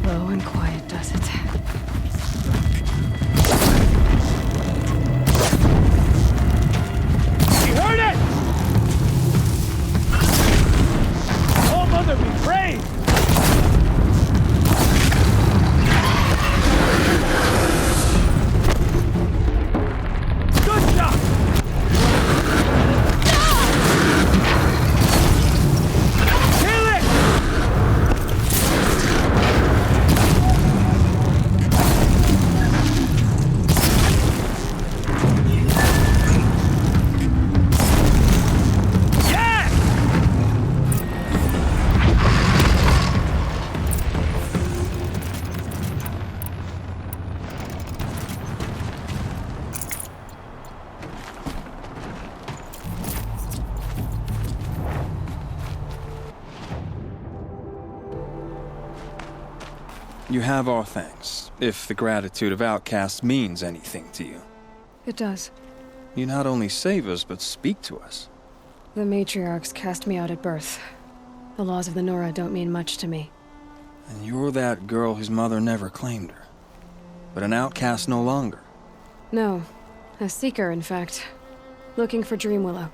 Low and quiet does it. You heard it! Oh, Mother be praised! Good shot! Kill it! You have our thanks, if the gratitude of outcasts means anything to you. It does. You not only save us, but speak to us. The matriarchs cast me out at birth. The laws of the Nora don't mean much to me. And you're that girl whose mother never claimed her. But an outcast no longer. No. A seeker, in fact. Looking for Dream Willow.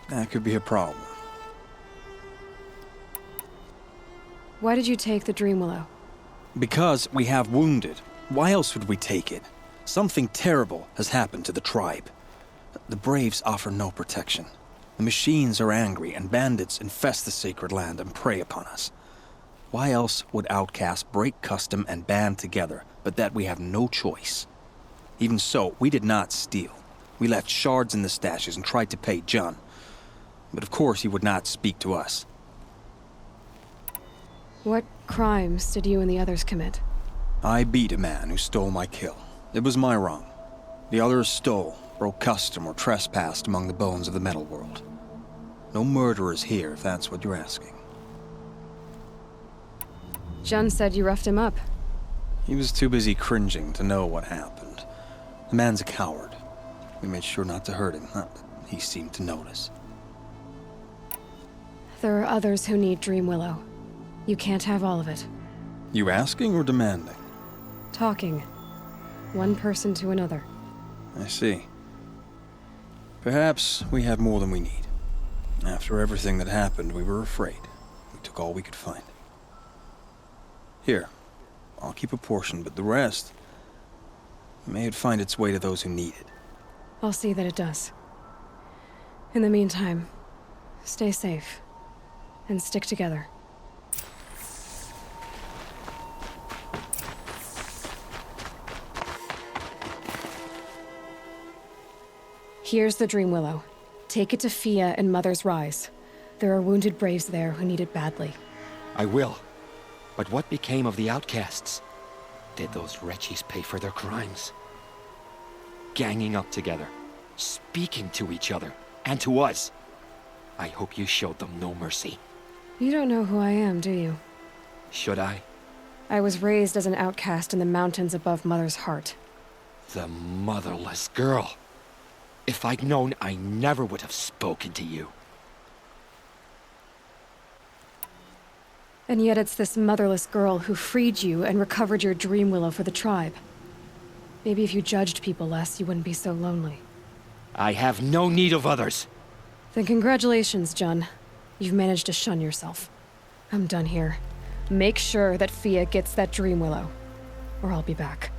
That could be a problem. Why did you take the Dream Willow? Because we have wounded. Why else would we take it? Something terrible has happened to the tribe. The Braves offer no protection. The machines are angry, and bandits infest the sacred land and prey upon us. Why else would outcasts break custom and band together, but that we have no choice? Even so, we did not steal. We left shards in the stashes and tried to pay John. But of course he would not speak to us. What crimes did you and the others commit? I beat a man who stole my kill. It was my wrong. The others stole, broke custom, or trespassed among the bones of the metal world. No murderers here, if that's what you're asking. Jun said you roughed him up. He was too busy cringing to know what happened. The man's a coward. We made sure not to hurt him, not that he seemed to notice. There are others who need Dream Willow. You can't have all of it. You asking or demanding? Talking. One person to another. I see. Perhaps we have more than we need. After everything that happened, we were afraid. We took all we could find. Here, I'll keep a portion, but the rest... may it find its way to those who need it. I'll see that it does. In the meantime, stay safe. And stick together. Here's the Dream Willow. Take it to Fia and Mother's Rise. There are wounded Braves there who need it badly. I will. But what became of the outcasts? Did those wretches pay for their crimes? Ganging up together, speaking to each other, and to us. I hope you showed them no mercy. You don't know who I am, do you? Should I? I was raised as an outcast in the mountains above Mother's heart. The motherless girl. If I'd known, I never would have spoken to you. And yet it's this motherless girl who freed you and recovered your Dream Willow for the tribe. Maybe if you judged people less, you wouldn't be so lonely. I have no need of others. Then congratulations, Jun. You've managed to shun yourself. I'm done here. Make sure that Fia gets that Dream Willow, or I'll be back.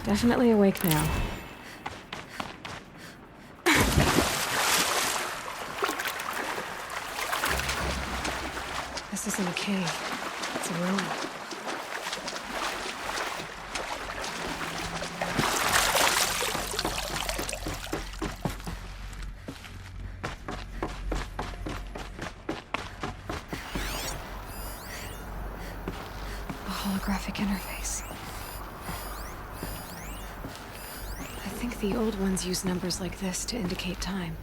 Definitely awake now. This isn't a cave. It's a room. A holographic interface. I think the old ones use numbers like this to indicate time.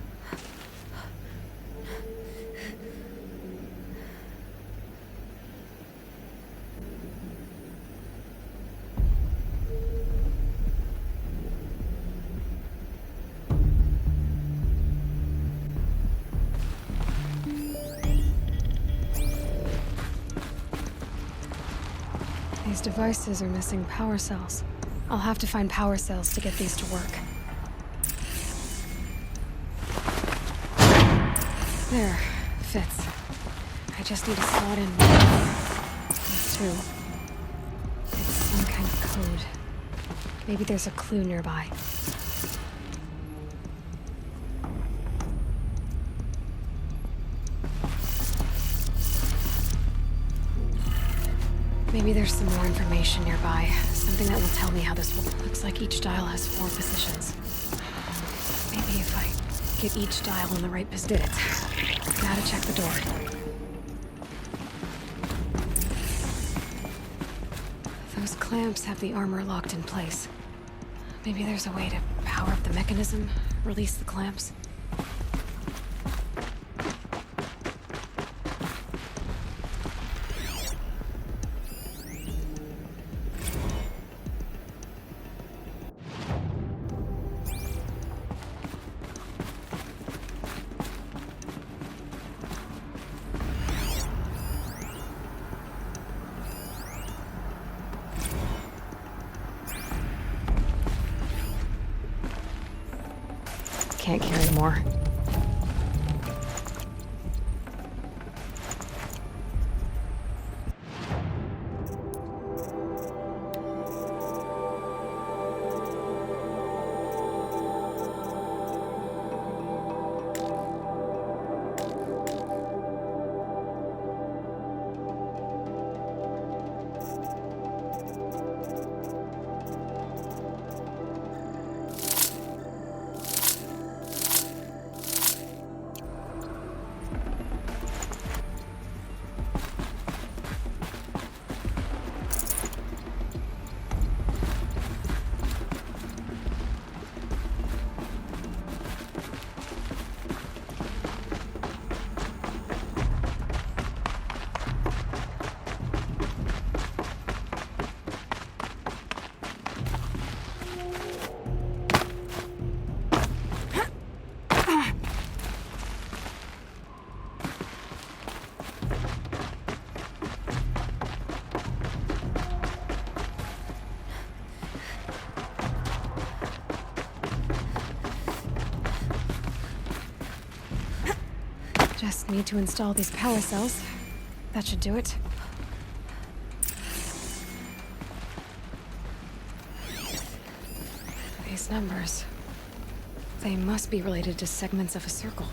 These devices are missing power cells. I'll have to find power cells to get these to work. There, fits. I just need to slot in one. These two. It's some kind of code. Maybe there's a clue nearby. Maybe there's some more information nearby. Something that will tell me how this will... Looks like each dial has 4 positions. Maybe if I get each dial in the right position. Gotta check the door. Those clamps have the armor locked in place. Maybe there's a way to power up the mechanism, release the clamps. Can't carry more. Just need to install these power cells. That should do it. These numbers... they must be related to segments of a circle.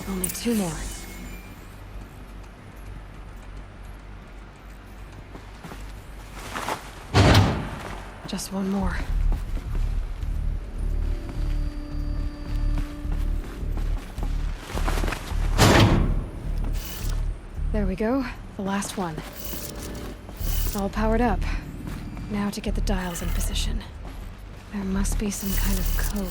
Only 2 more. Just 1 more. There we go. The last one. All powered up. Now to get the dials in position. There must be some kind of code.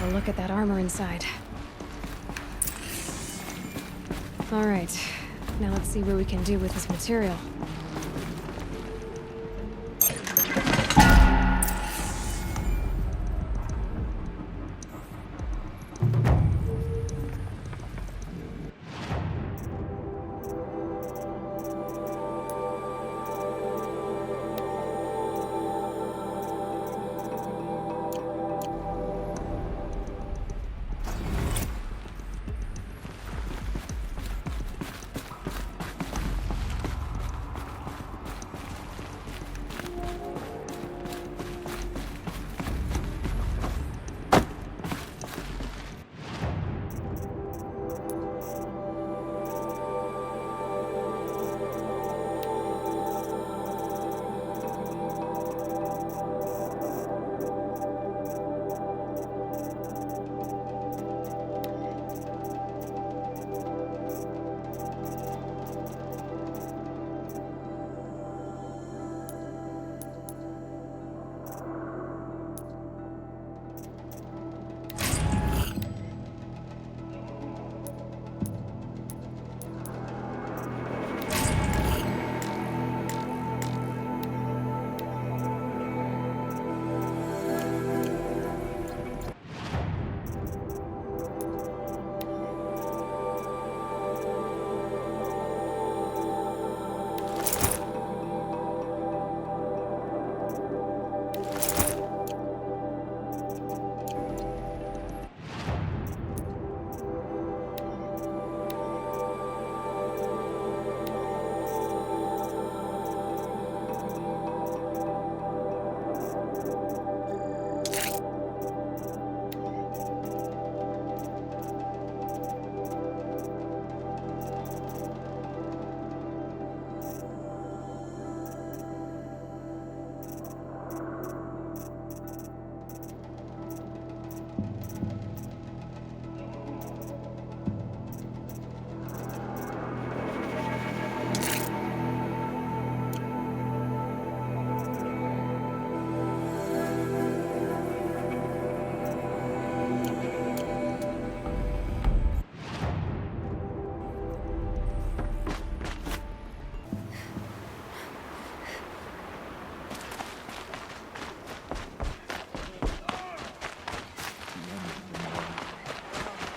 have a look at that armor inside. Alright, now let's see what we can do with this material.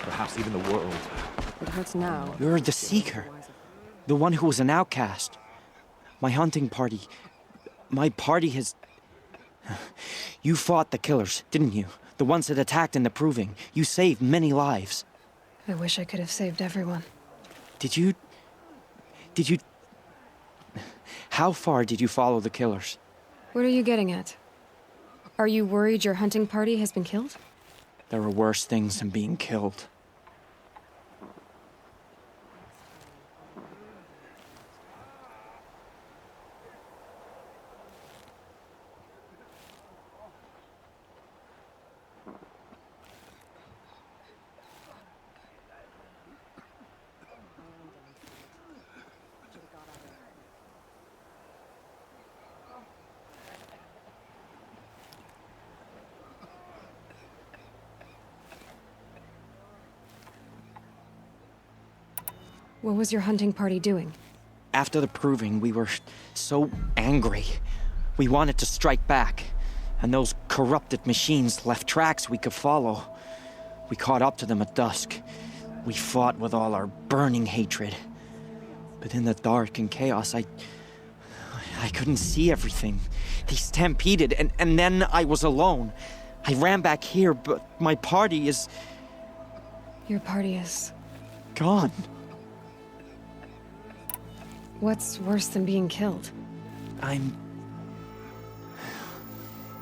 Perhaps even the world. It hurts now. You're the Seeker. The one who was an outcast. My hunting party. My party has... You fought the killers, didn't you? The ones that attacked in the Proving. You saved many lives. I wish I could have saved everyone. Did you... How far did you follow the killers? What are you getting at? Are you worried your hunting party has been killed? There are worse things than being killed. What was your hunting party doing? After the Proving, we were so angry. We wanted to strike back, and those corrupted machines left tracks we could follow. We caught up to them at dusk. We fought with all our burning hatred. But in the dark and chaos, I couldn't see everything. They stampeded, and then I was alone. I ran back here, but my party is... Your party is... gone. What's worse than being killed? I'm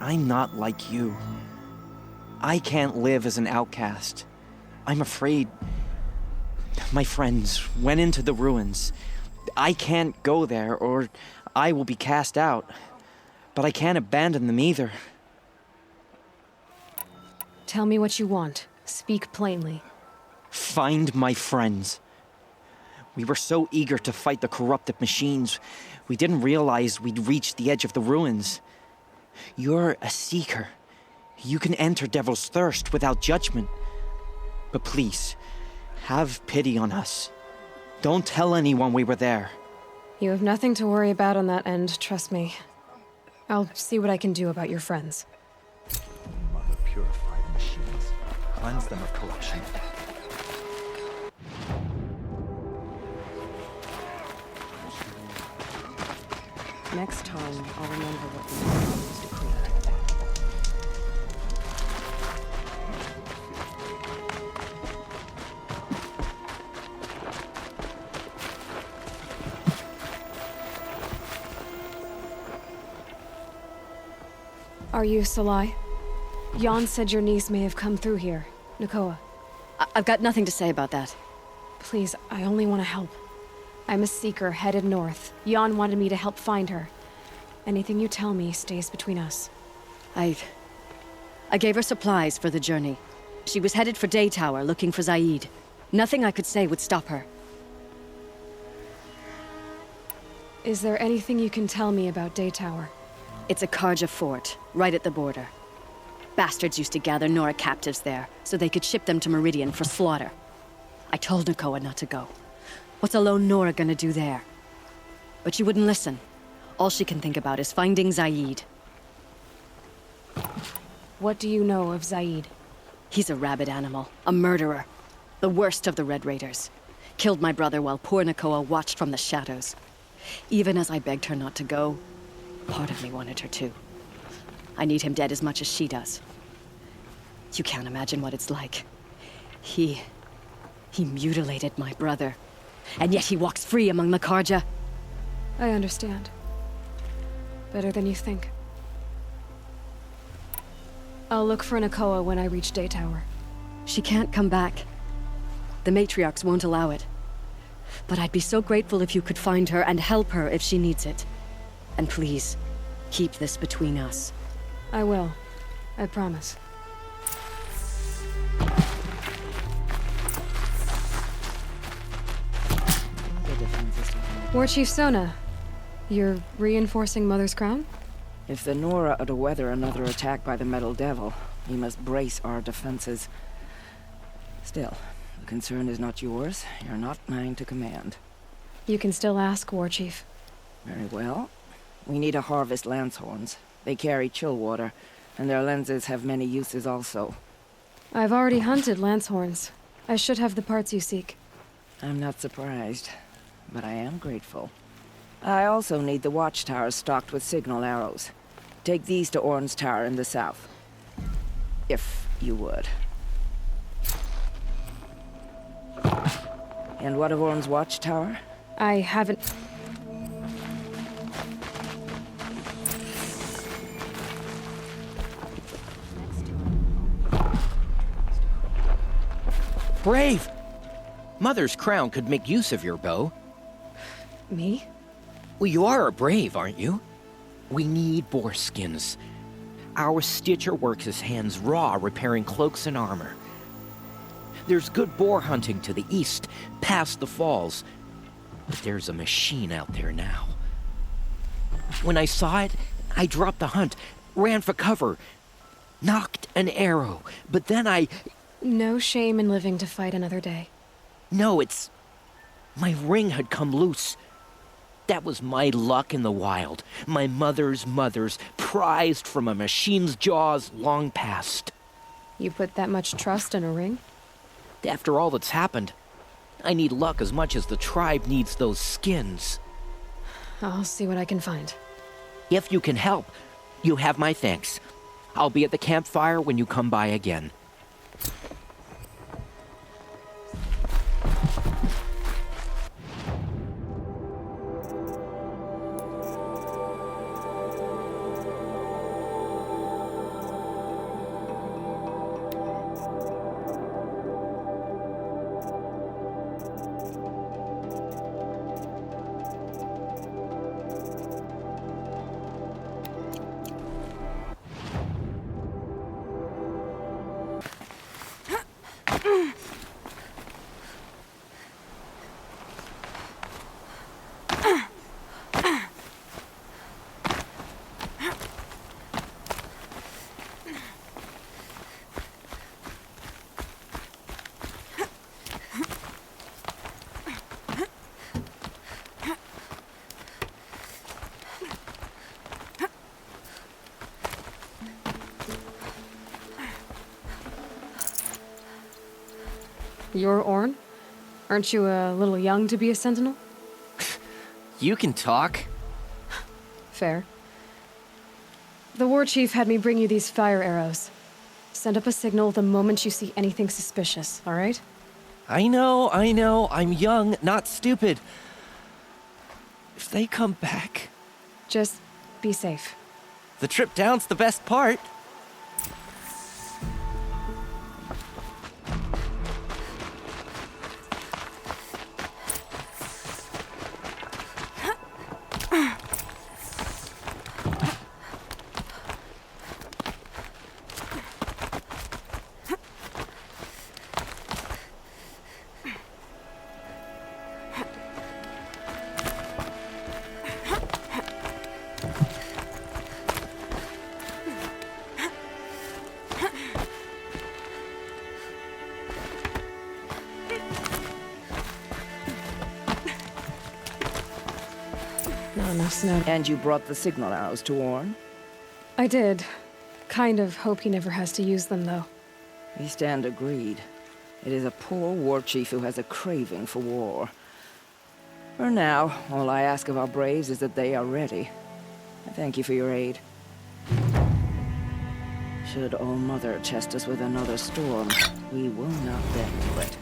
not like you. I can't live as an outcast. I'm afraid... My friends went into the ruins. I can't go there, or I will be cast out. But I can't abandon them either. Tell me what you want. Speak plainly. Find my friends. We were so eager to fight the corrupted machines, we didn't realize we'd reached the edge of the ruins. You're a Seeker. You can enter Devil's Thirst without judgment. But please, have pity on us. Don't tell anyone we were there. You have nothing to worry about on that end, trust me. I'll see what I can do about your friends. Mother, purify the machines. Cleanse them of corruption. Next time, I'll remember what we used to clean. Are you Salai? Jan said your niece may have come through here. Nakoa. I've got nothing to say about that. Please, I only want to help. I'm a seeker headed north. Jan wanted me to help find her. Anything you tell me stays between us. I gave her supplies for the journey. She was headed for Day Tower, looking for Zaid. Nothing I could say would stop her. Is there anything you can tell me about Day Tower? It's a Karja fort, right at the border. Bastards used to gather Nora captives there, so they could ship them to Meridian for slaughter. I told Nakoa not to go. What's a lone Nora gonna do there? But she wouldn't listen. All she can think about is finding Zaid. What do you know of Zaid? He's a rabid animal, a murderer. The worst of the Red Raiders. Killed my brother while poor Nakoa watched from the shadows. Even as I begged her not to go, part of me wanted her to. I need him dead as much as she does. You can't imagine what it's like. He mutilated my brother. And yet he walks free among the Karja. I understand. Better than you think. I'll look for Nakoa when I reach Day Tower. She can't come back. The matriarchs won't allow it. But I'd be so grateful if you could find her and help her if she needs it. And please, keep this between us. I will. I promise. War Chief Sona, you're reinforcing Mother's Crown? If the Nora are to weather another attack by the Metal Devil, we must brace our defenses. Still, the concern is not yours. You're not mine to command. You can still ask, War Chief. Very well. We need to harvest Lancehorns. They carry chill water, and their lenses have many uses also. I've already hunted Lancehorns. I should have the parts you seek. I'm not surprised, but I am grateful. I also need the watchtowers stocked with signal arrows. Take these to Orn's Tower in the south. If you would. And what of Orn's watchtower? I haven't... Brave! Mother's Crown could make use of your bow. Me? Well, you are a brave, aren't you? We need boar skins. Our Stitcher works his hands raw repairing cloaks and armor. There's good boar hunting to the east, past the falls. But there's a machine out there now. When I saw it, I dropped the hunt, ran for cover, knocked an arrow, but then I... No shame in living to fight another day. No, it's... My ring had come loose. That was my luck in the wild. My mother's prized from a machine's jaws long past. You put that much trust in a ring? After all that's happened, I need luck as much as the tribe needs those skins. I'll see what I can find. If you can help, you have my thanks. I'll be at the campfire when you come by again. You're Orn? Aren't you a little young to be a sentinel? You can talk. Fair. The war chief had me bring you these fire arrows. Send up a signal the moment you see anything suspicious, all right? I know. I'm young, not stupid. If they come back... Just be safe. The trip down's the best part. Not enough snow. And you brought the signal arrows to Orn? I did. Kind of hope he never has to use them, though. We stand agreed. It is a poor war chief who has a craving for war. For now, all I ask of our braves is that they are ready. I thank you for your aid. Should All Mother test us with another storm, we will not bend to it.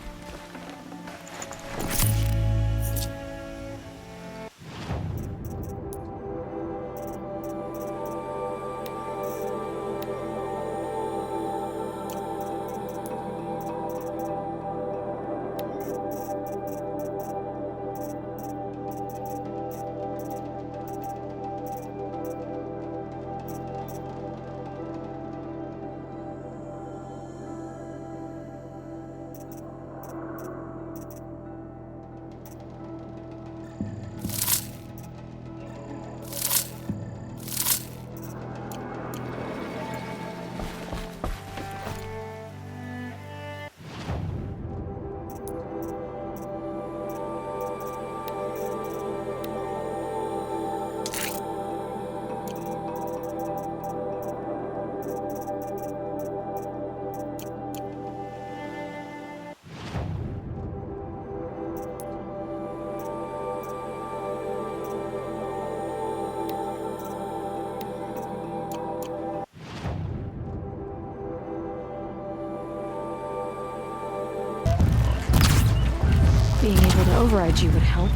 Being able to override you would help.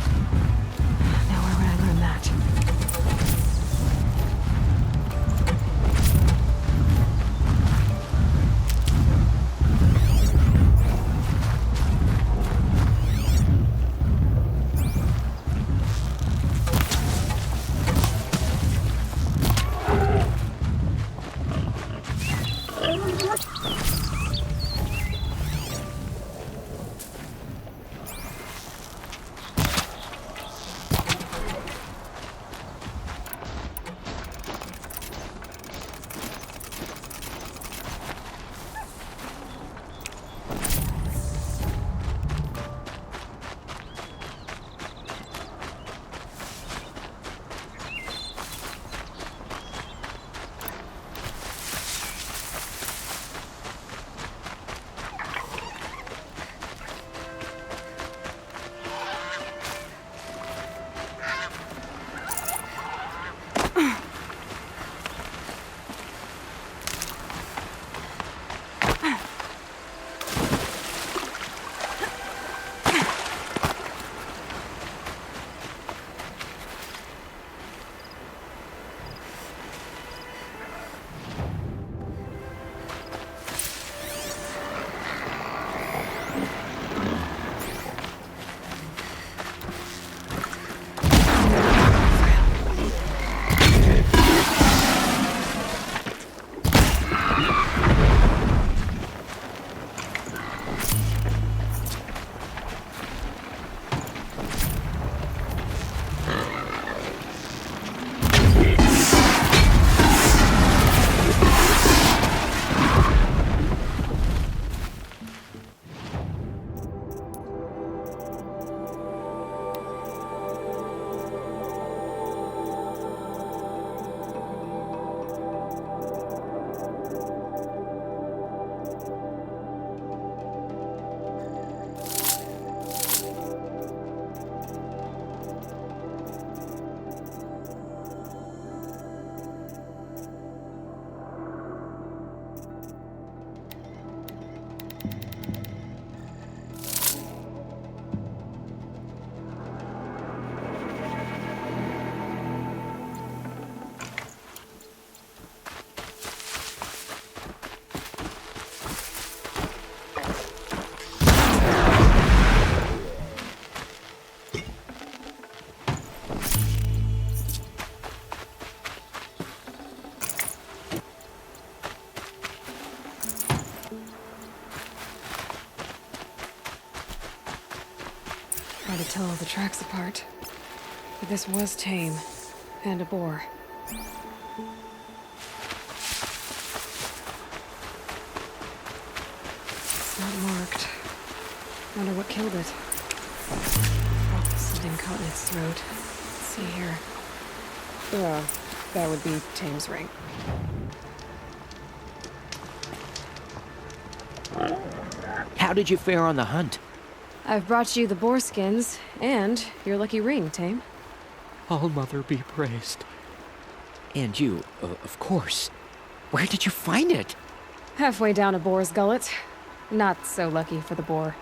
Now where would I learn that? Hard to tell all the tracks apart. But this was tame. And a boar. It's not marked. Wonder what killed it. Oh, something caught in its throat. Let's see here. That would be Tame's ring. How did you fare on the hunt? I've brought you the boar skins, and your lucky ring, Tame. All Mother be praised. And you, of course. Where did you find it? Halfway down a boar's gullet. Not so lucky for the boar.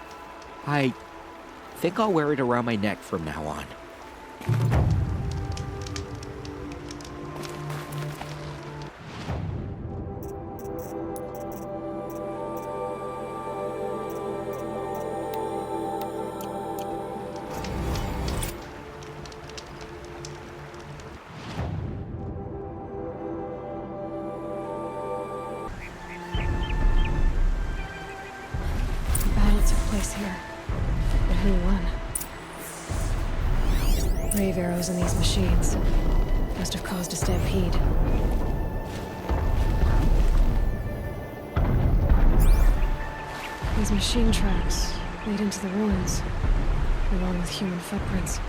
I think I'll wear it around my neck from now on. Here. But who won? Brave arrows in these machines. Must have caused a stampede. These machine tracks lead into the ruins, along with human footprints.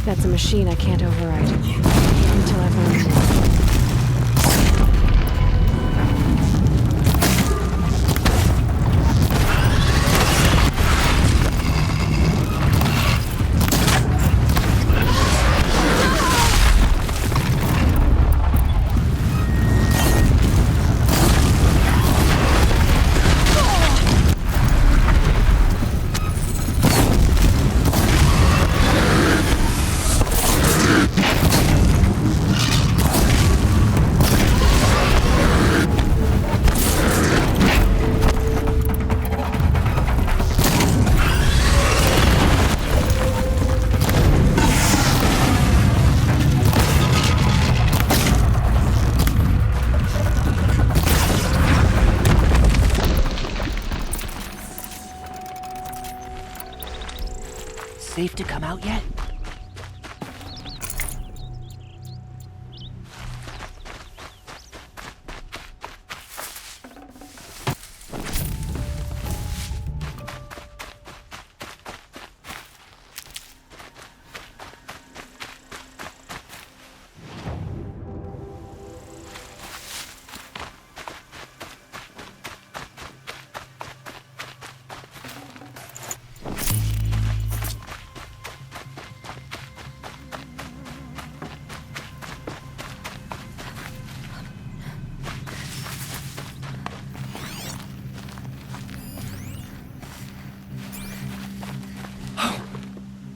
That's a machine I can't override. Until I've learned more. Safe to come out yet?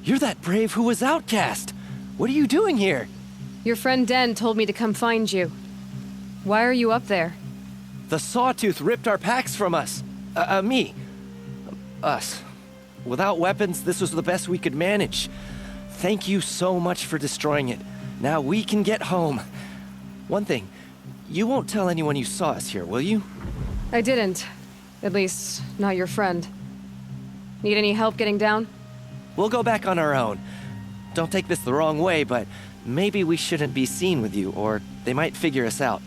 You're that brave who was outcast! What are you doing here? Your friend Den told me to come find you. Why are you up there? The Sawtooth ripped our packs from us. Me. Us. Without weapons, this was the best we could manage. Thank you so much for destroying it. Now we can get home. One thing, you won't tell anyone you saw us here, will you? I didn't. At least, not your friend. Need any help getting down? We'll go back on our own. Don't take this the wrong way, but maybe we shouldn't be seen with you, or they might figure us out.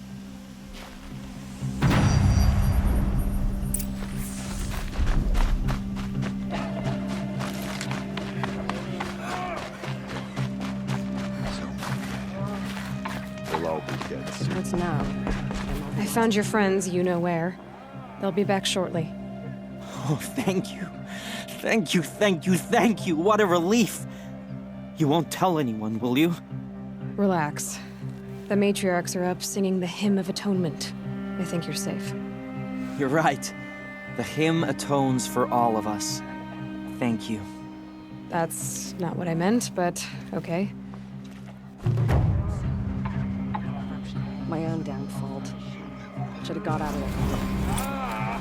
We'll all be dead soon. What's now? I found your friends, you know where. They'll be back shortly. Oh, thank you. Thank you, thank you, thank you. What a relief. You won't tell anyone, will you? Relax. The matriarchs are up singing the Hymn of Atonement. I think you're safe. You're right. The hymn atones for all of us. Thank you. That's not what I meant, but okay. My own damn fault. Should have got out of it.